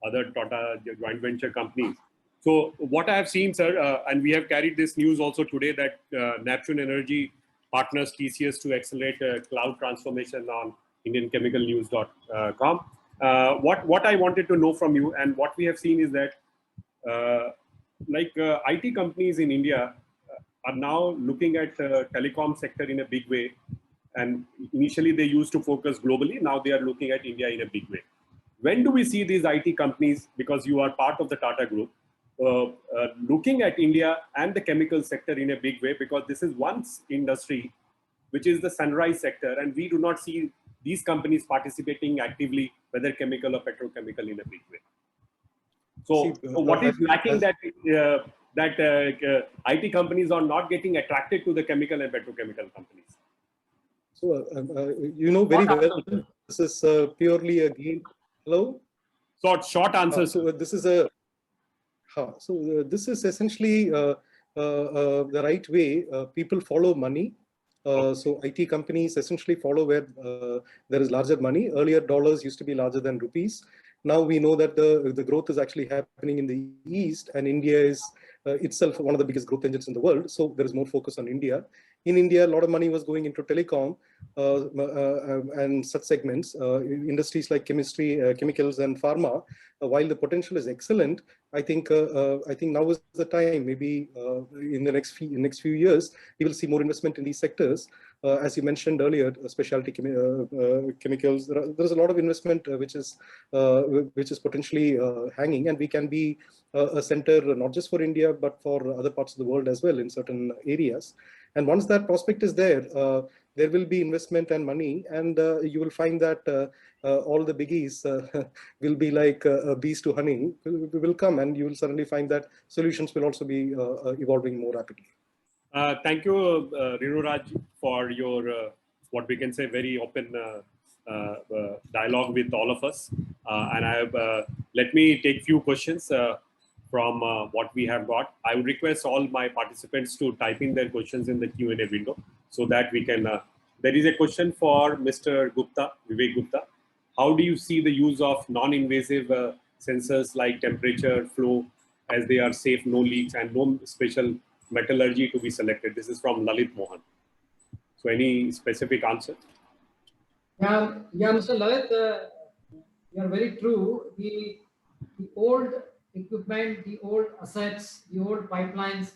other Tata joint venture companies. So what I have seen, sir, and we have carried this news also today that Neptune Energy partners TCS to accelerate cloud transformation on IndianChemicalNews.com. What I wanted to know from you and what we have seen is that IT companies in India are now looking at telecom sector in a big way. And initially they used to focus globally. Now they are looking at India in a big way. When do we see these IT companies, because you are part of the Tata Group, looking at India and the chemical sector in a big way, because this is one industry which is the sunrise sector, and we do not see these companies participating actively, whether chemical or petrochemical, in a big way. So what is lacking that IT companies are not getting attracted to the chemical and petrochemical companies? So very well, this is purely a game. Hello? Short answer. So this is a. This is essentially the right way. People follow money. So IT companies essentially follow where there is larger money. Earlier, dollars used to be larger than rupees. Now we know that the growth is actually happening in the East, and India is itself one of the biggest growth engines in the world. So there is more focus on India. in India, a lot of money was going into telecom and such segments, industries like chemistry, chemicals, and pharma. While the potential is excellent, I think now is the time. Maybe in the next few years, we will see more investment in these sectors. As you mentioned earlier, specialty chemicals. There is a lot of investment which is potentially hanging, and we can be a center not just for India but for other parts of the world as well in certain areas. And once that prospect is there, there will be investment and money, and you will find that all the biggies will be like bees to honey, will come, and you will suddenly find that solutions will also be evolving more rapidly. Thank you, Rinuraj, for your, what we can say, very open dialogue with all of us. And I have, let me take few questions from what we have got. I would request all my participants to type in their questions in the Q&A window so that we can, there is a question for Mr. Gupta, Vivek Gupta. How do you see the use of non-invasive sensors like temperature, flow, as they are safe, no leaks, and no special metallurgy to be selected? This is from Lalit Mohan. So any specific answer? Yeah, Mr. Lalit, you are very true. The old equipment, the old assets, the old pipelines,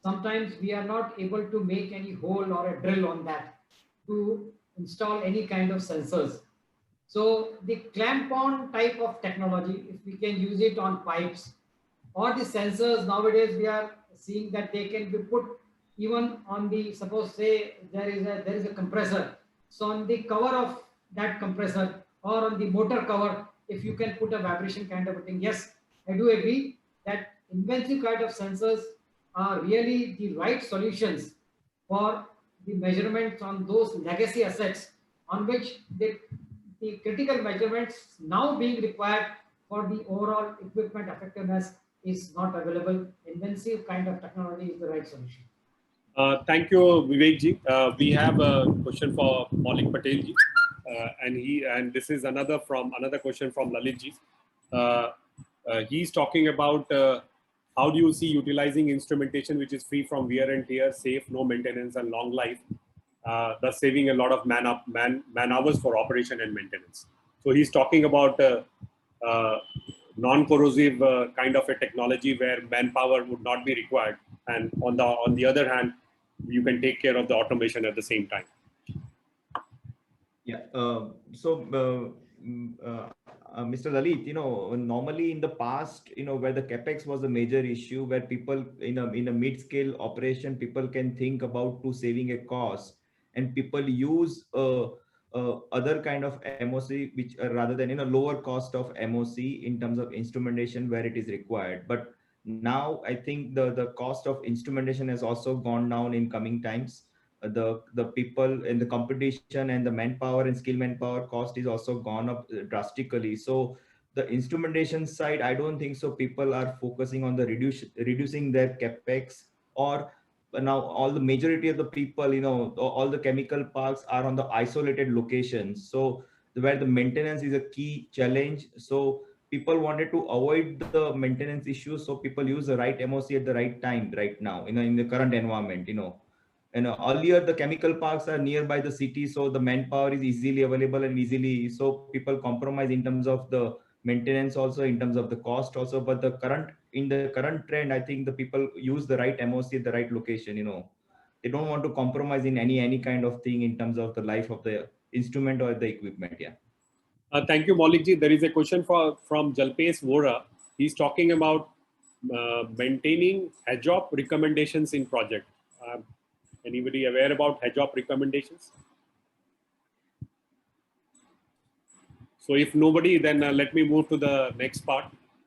sometimes we are not able to make any hole or a drill on that to install any kind of sensors. So the clamp-on type of technology, if we can use it on pipes, or the sensors nowadays, we are seeing that they can be put even on the, suppose say there is a compressor. So on the cover of that compressor or on the motor cover, if you can put a vibration kind of a thing. Yes, I do agree that invasive kind of sensors are really the right solutions for the measurements on those legacy assets on which the critical measurements now being required for the overall equipment effectiveness is not available. Invasive kind of technology is the right solution. Thank you, Vivek ji. We have a question for Maulik Patel ji, and this is another question from Lalit ji. He's talking about how do you see utilizing instrumentation which is free from wear and tear, safe, no maintenance, and long life, thus saving a lot of man hours for operation and maintenance. So he's talking about non-corrosive kind of a technology where manpower would not be required, and on the other hand, you can take care of the automation at the same time. Yeah. Mr. Lalit, normally in the past, where the capex was a major issue, where people in a mid-scale operation, people can think about to saving a cost, and people use other kind of MOC, which rather than lower cost of MOC in terms of instrumentation where it is required. But now I think the cost of instrumentation has also gone down in coming times. The people in the competition and the manpower and skill manpower cost is also gone up drastically. So the instrumentation side, I don't think so people are focusing on the reducing their capex, or now all the majority of the people, all the chemical parks are on the isolated locations. So where the maintenance is a key challenge. So people wanted to avoid the maintenance issues. So people use the right MOC at the right time right now, in the current environment, earlier the chemical parks are nearby the city, so the manpower is easily available and so people compromise in terms of the maintenance, also in terms of the cost also. But in the current trend, I think the people use the right MOC at the right location. They don't want to compromise in any kind of thing in terms of the life of the instrument or the equipment. Yeah. Thank you, Maulik ji. There is a question from Jalpesh Vora. He's talking about maintaining HAZOP recommendations in project. Anybody aware about HAZOP recommendations? So if nobody, then let me move to the next part.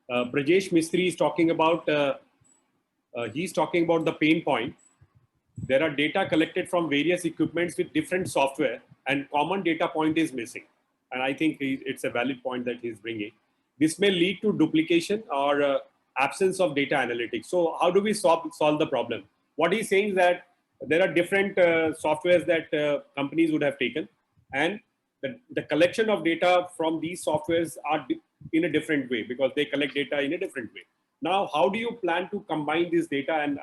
Brajesh Mistry is talking about, he's talking about the pain point. There are data collected from various equipments with different software, and common data point is missing. And I think it's a valid point that he's bringing. This may lead to duplication or absence of data analytics. So how do we solve the problem? What he's saying is that there are different softwares that companies would have taken, and the collection of data from these softwares are in a different way because they collect data in a different way. Now, how do you plan to combine this data? And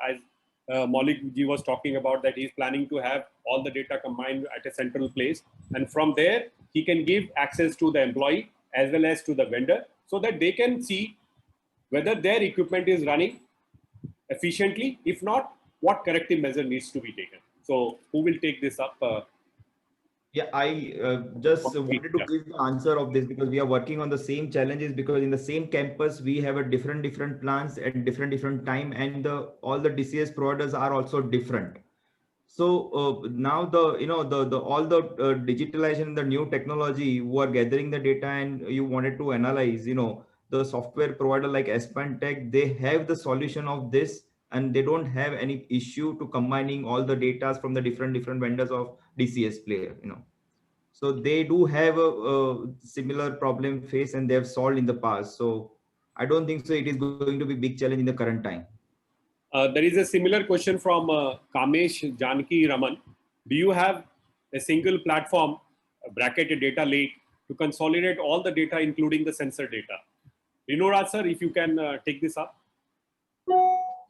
Maulik ji was talking about, that he's planning to have all the data combined at a central place. And from there, he can give access to the employee as well as to the vendor, so that they can see whether their equipment is running efficiently. If not, what corrective measure needs to be taken. So who will take this up? Yeah, I just wanted to give the answer of this, because we are working on the same challenges, because in the same campus we have a different plans at different time, and all the DCS providers are also different. So now the all the digitalization, the new technology, who are gathering the data and you wanted to analyze, the software provider like Espantech, they have the solution of this, and they don't have any issue to combining all the data from the different vendors of DCS player, So they do have a similar problem face, and they have solved in the past. So I don't think so it is going to be big challenge in the current time. There is a similar question from Kamesh Janki Raman. Do you have a single platform, bracketed data lake, to consolidate all the data, including the sensor data? Rinuraj sir, if you can take this up.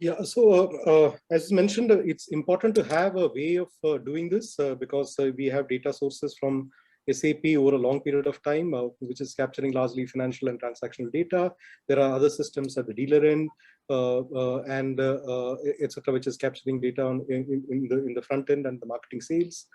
Yeah, so as mentioned, it's important to have a way of doing this because we have data sources from SAP over a long period of time, which is capturing largely financial and transactional data. There are other systems at the dealer end, and etc., which is capturing data in the front end and the marketing sales.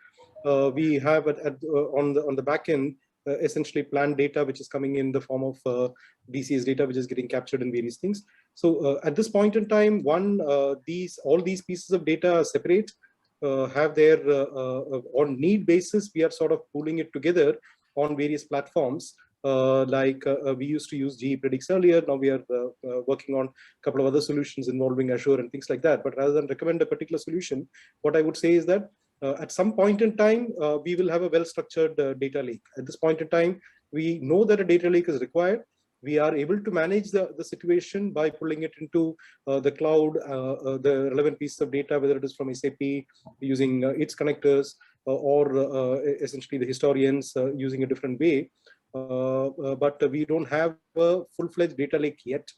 We have on the back end essentially planned data, which is coming in the form of DCS data, which is getting captured in various things. So at this point in time, all these pieces of data are separate, have their on need basis. We are sort of pooling it together on various platforms. We used to use GE Predix earlier. Now we are working on a couple of other solutions involving Azure and things like that. But rather than recommend a particular solution, what I would say is that at some point in time, we will have a well-structured data lake. At this point in time, we know that a data lake is required. We are able to manage the situation by pulling it into the cloud, the relevant pieces of data, whether it is from SAP using its connectors or essentially the historians using a different way. But we don't have a full-fledged data lake yet.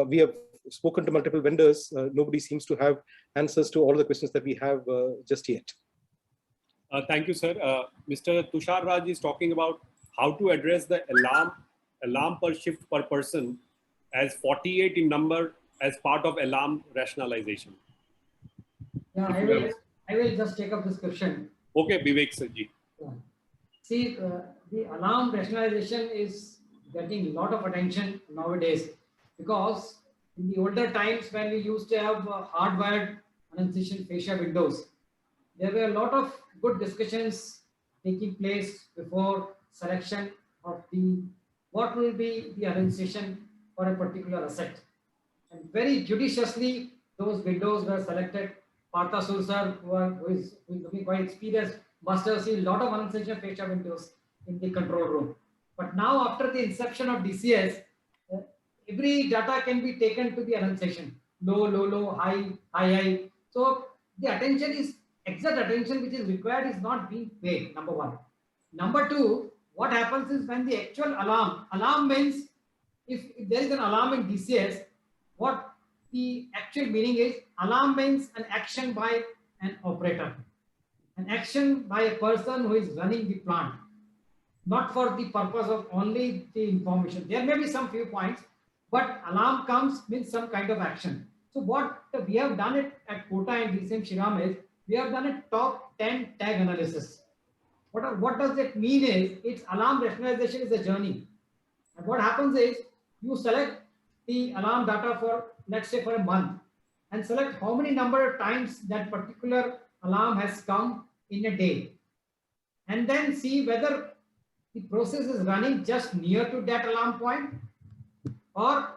We have spoken to multiple vendors. Nobody seems to have answers to all the questions that we have just yet. Thank you, sir. Mr. Tushar Raj is talking about how to address the alarm per shift per person as 48 in number as part of alarm rationalization. Yeah, I will just take up this question. Okay, Vivek Sirji. Yeah. See, the alarm rationalization is getting a lot of attention nowadays, because in the older times when we used to have hardwired annunciation fascia windows, there were a lot of good discussions taking place before selection of what will be the annunciation for a particular asset. And very judiciously, those windows were selected. Partha Sur sir, who is looking quite experienced, must have seen a lot of annunciation fascia windows in the control room. But now, after the inception of DCS, every data can be taken to the annunciation. Low, low, low, high, high, high. So the exact attention which is required is not being paid, number one. Number two, what happens is when the actual alarm means if there is an alarm in DCS, what the actual meaning is, alarm means an action by an operator, an action by a person who is running the plant, not for the purpose of only the information. There may be some few points, but alarm comes means some kind of action. So what we have done it at Kota and DCM Shriram is, we have done a top 10 tag analysis. What does it mean is, its alarm rationalization is a journey. And what happens is, you select the alarm data for, let's say, for a month, and select how many number of times that particular alarm has come in a day. And then see whether the process is running just near to that alarm point, or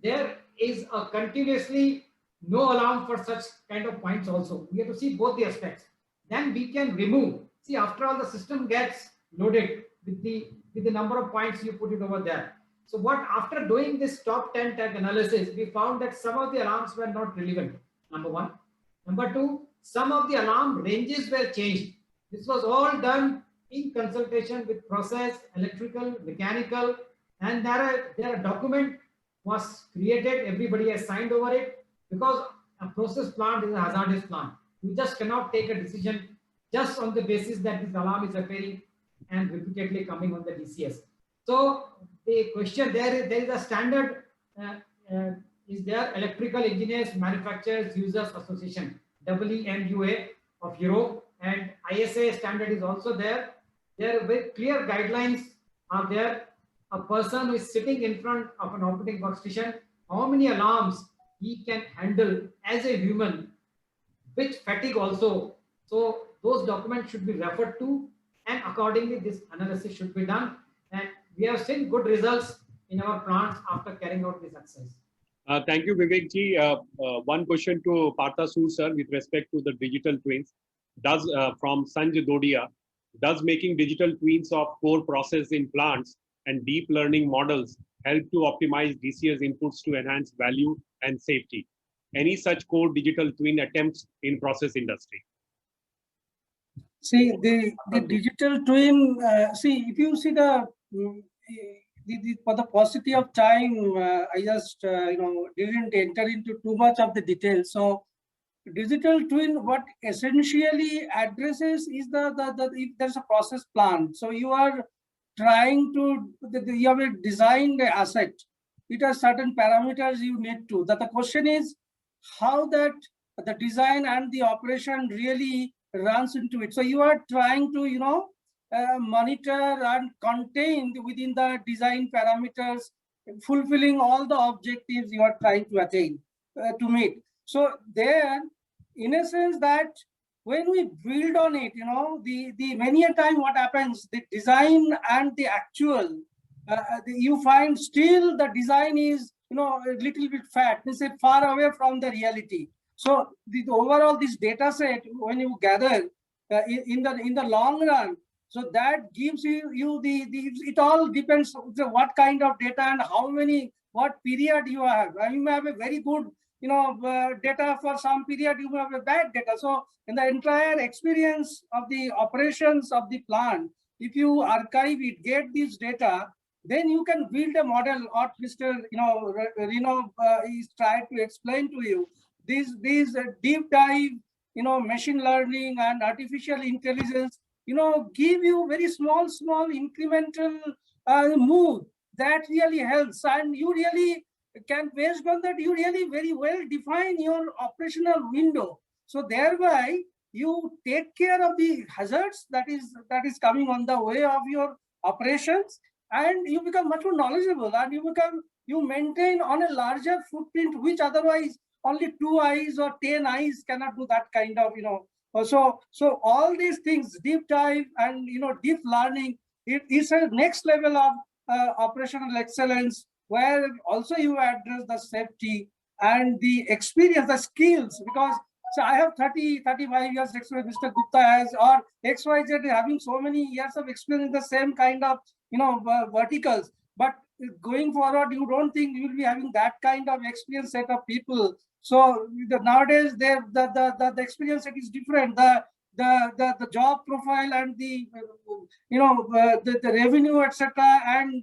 there is a continuously no alarm for such kind of points also. We have to see both the aspects. Then we can remove. See, after all, the system gets loaded with the number of points you put it over there. So after doing this top 10 tag analysis, we found that some of the alarms were not relevant, number one. Number two, some of the alarm ranges were changed. This was all done in consultation with process, electrical, mechanical, and there a document was created. Everybody has signed over it, because a process plant is a hazardous plant. You just cannot take a decision just on the basis that this alarm is appearing and repeatedly coming on the DCS. So the question there is a standard is there Electrical Engineers Manufacturers Users Association EMUA of Europe, and ISA standard is also there. There are very clear guidelines are there. A person who is sitting in front of an operating workstation, how many alarms he can handle as a human, with fatigue also. So those documents should be referred to, and accordingly this analysis should be done. And we have seen good results in our plants after carrying out this exercise. Thank you, Vivek ji. One question to Partha Sood sir with respect to the digital twins. Does from Sanj Dodia, does making digital twins of core process in plants and deep learning models help to optimize DCS inputs to enhance value and safety? Any such core digital twin attempts in process industry? See, the digital twin, see, if you see for the paucity of time, I just, didn't enter into too much of the details. So digital twin, what essentially addresses is if there's a process plant. So you are trying to, you have a designed asset. It has certain parameters you need to. That the question is how that the design and the operation really runs into it. So you are trying to, monitor and contain within the design parameters, fulfilling all the objectives you are trying to attain, to meet. So there, in a sense that when we build on it, the many a time what happens, the design and the actual, you find still the design is, a little bit fat, they say far away from the reality. So the overall this data set, when you gather in the long run, so that gives you it all depends on what kind of data and what period you have. I mean, you may have a very good, data for some period, you may have a bad data. So in the entire experience of the operations of the plant, if you archive it, get this data, then you can build a model. What Mr. Reno is trying to explain to you. These deep dive, machine learning and artificial intelligence, give you very small incremental move that really helps, and you really can, based on that, you really very well define your operational window. So thereby you take care of the hazards that is coming on the way of your operations, and you become much more knowledgeable, and you maintain on a larger footprint, which otherwise only 2 eyes or 10 eyes cannot do that kind of, So all these things, deep dive and, deep learning, it is a next level of operational excellence, where also you address the safety and the experience, the skills, because so I have 35 years experience, Mr. Gupta has, or XYZ having so many years of experience in the same kind of, verticals. But going forward, you don't think you will be having that kind of experience set of people. So nowadays, the experience set is different. The job profile and the revenue, etc., and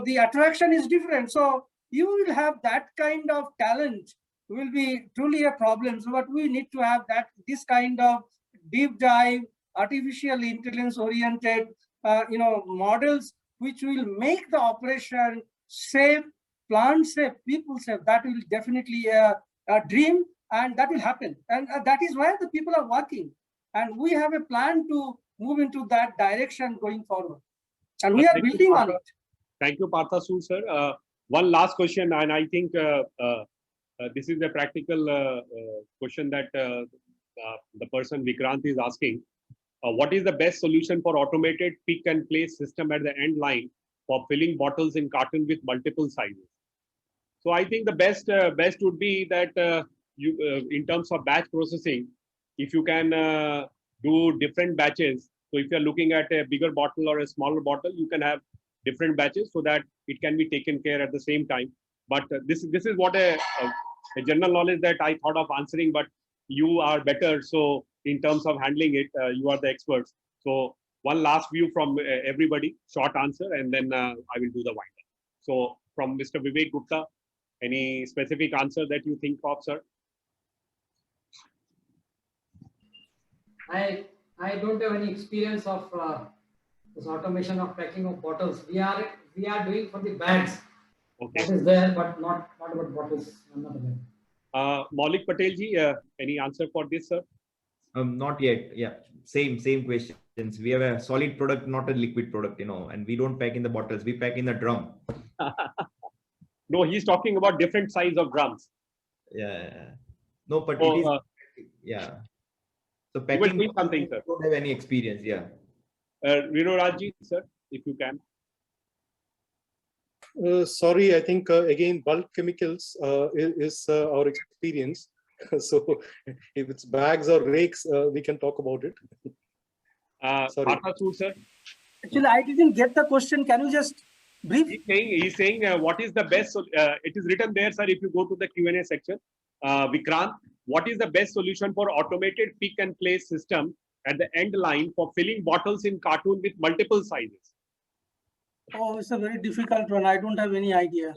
the attraction is different. So you will have that kind of talent will be truly a problem. So what we need to have this kind of deep dive, artificial intelligence oriented, models which will make the operation safe, plant safe, people safe. That will definitely a dream, and that will happen. And that is why the people are working. And we have a plan to move into that direction going forward. And we are building on it. Thank you, Partha Sood, sir. One last question, and I think this is a practical question that the person Vikrant is asking. What is the best solution for automated pick and place system at the end line for filling bottles in carton with multiple sizes? So I think the best would be that you, in terms of batch processing, if you can do different batches. So if you're looking at a bigger bottle or a smaller bottle, you can have different batches so that it can be taken care at the same time. But this is what a general knowledge that I thought of answering, but you are better. So in terms of handling it, you are the experts. So one last view from everybody, short answer, and then I will do the wind up. So from Mr. Vivek Gupta, any specific answer that you think of, sir? I don't have any experience of this automation of packing of bottles. We are doing for the bags. Okay. That is there, but not about bottles. I'm not aware. Maulik Patel ji, any answer for this, sir? Not yet. Yeah, same questions. We have a solid product, not a liquid product, and we don't pack in the bottles. We pack in the drum. No, he's talking about different size of drums. Yeah. No, but So, it is. Yeah. So you were packing. doing something, sir. Don't have any experience. Yeah. Rino Rajji, sir, if you can. Sorry, I think again bulk chemicals is our experience. So if it's bags or rakes, we can talk about it. Sorry. Partha Sood, sir. Actually, I didn't get the question. Can you just brief? He's saying what is the best, it is written there, sir, if you go to the Q&A section. Vikrant, what is the best solution for automated pick and place system at the end line for filling bottles in carton with multiple sizes? Oh, it's a very difficult one. I don't have any idea.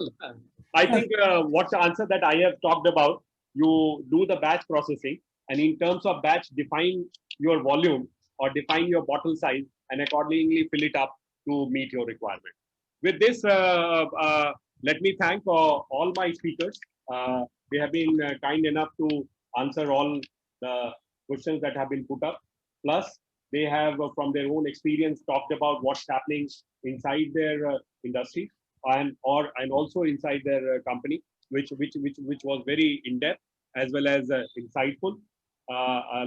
I think what the answer that I have talked about, you do the batch processing, and in terms of batch, define your volume or define your bottle size and accordingly fill it up to meet your requirement. With this, let me thank all my speakers. They have been kind enough to answer all the questions that have been put up. Plus, they have, from their own experience, talked about what's happening inside their industry and also inside their company, which was very in-depth as well as insightful.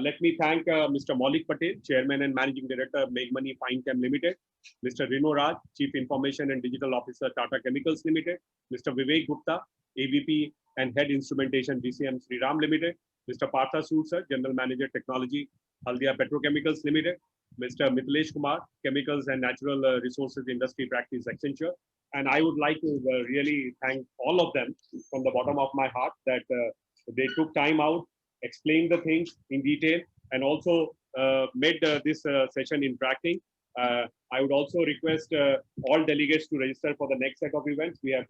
Let me thank Mr. Maulik Patel, Chairman and Managing Director of Meg Money Fine Chem Limited, Mr. Rino Raj, Chief Information and Digital Officer, Tata Chemicals Limited, Mr. Vivek Gupta, AVP and Head Instrumentation, DCM Sriram Limited, Mr. Partha Sood, sir, General Manager Technology, Haldia Petrochemicals Limited, Mr. Mithilesh Kumar, Chemicals and Natural Resources Industry Practice Accenture. And I would like to really thank all of them from the bottom of my heart that they took time out, explained the things in detail, and also made this session interacting. I would also request all delegates to register for the next set of events. We have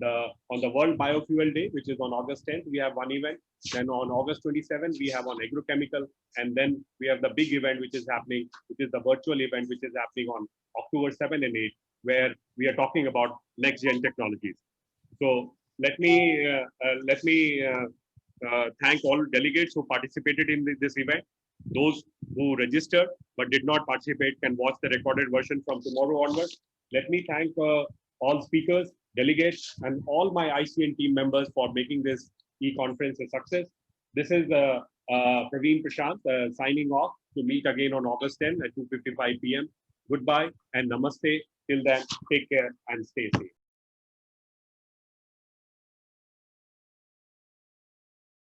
on the World Biofuel Day, which is on August 10th, we have one event. Then on August 27th, we have on agrochemical, and then we have the big event which is happening, which is the virtual event, which is happening on October 7 and 8, where we are talking about next gen technologies. So let me thank all delegates who participated in this event. Those who registered but did not participate can watch the recorded version from tomorrow onwards. Let me thank all speakers, delegates, and all my ICN team members for making this e-conference a success. This is Praveen Prashant signing off to meet again on August 10 at 2:55 p.m. Goodbye and namaste. Till then, take care and stay safe.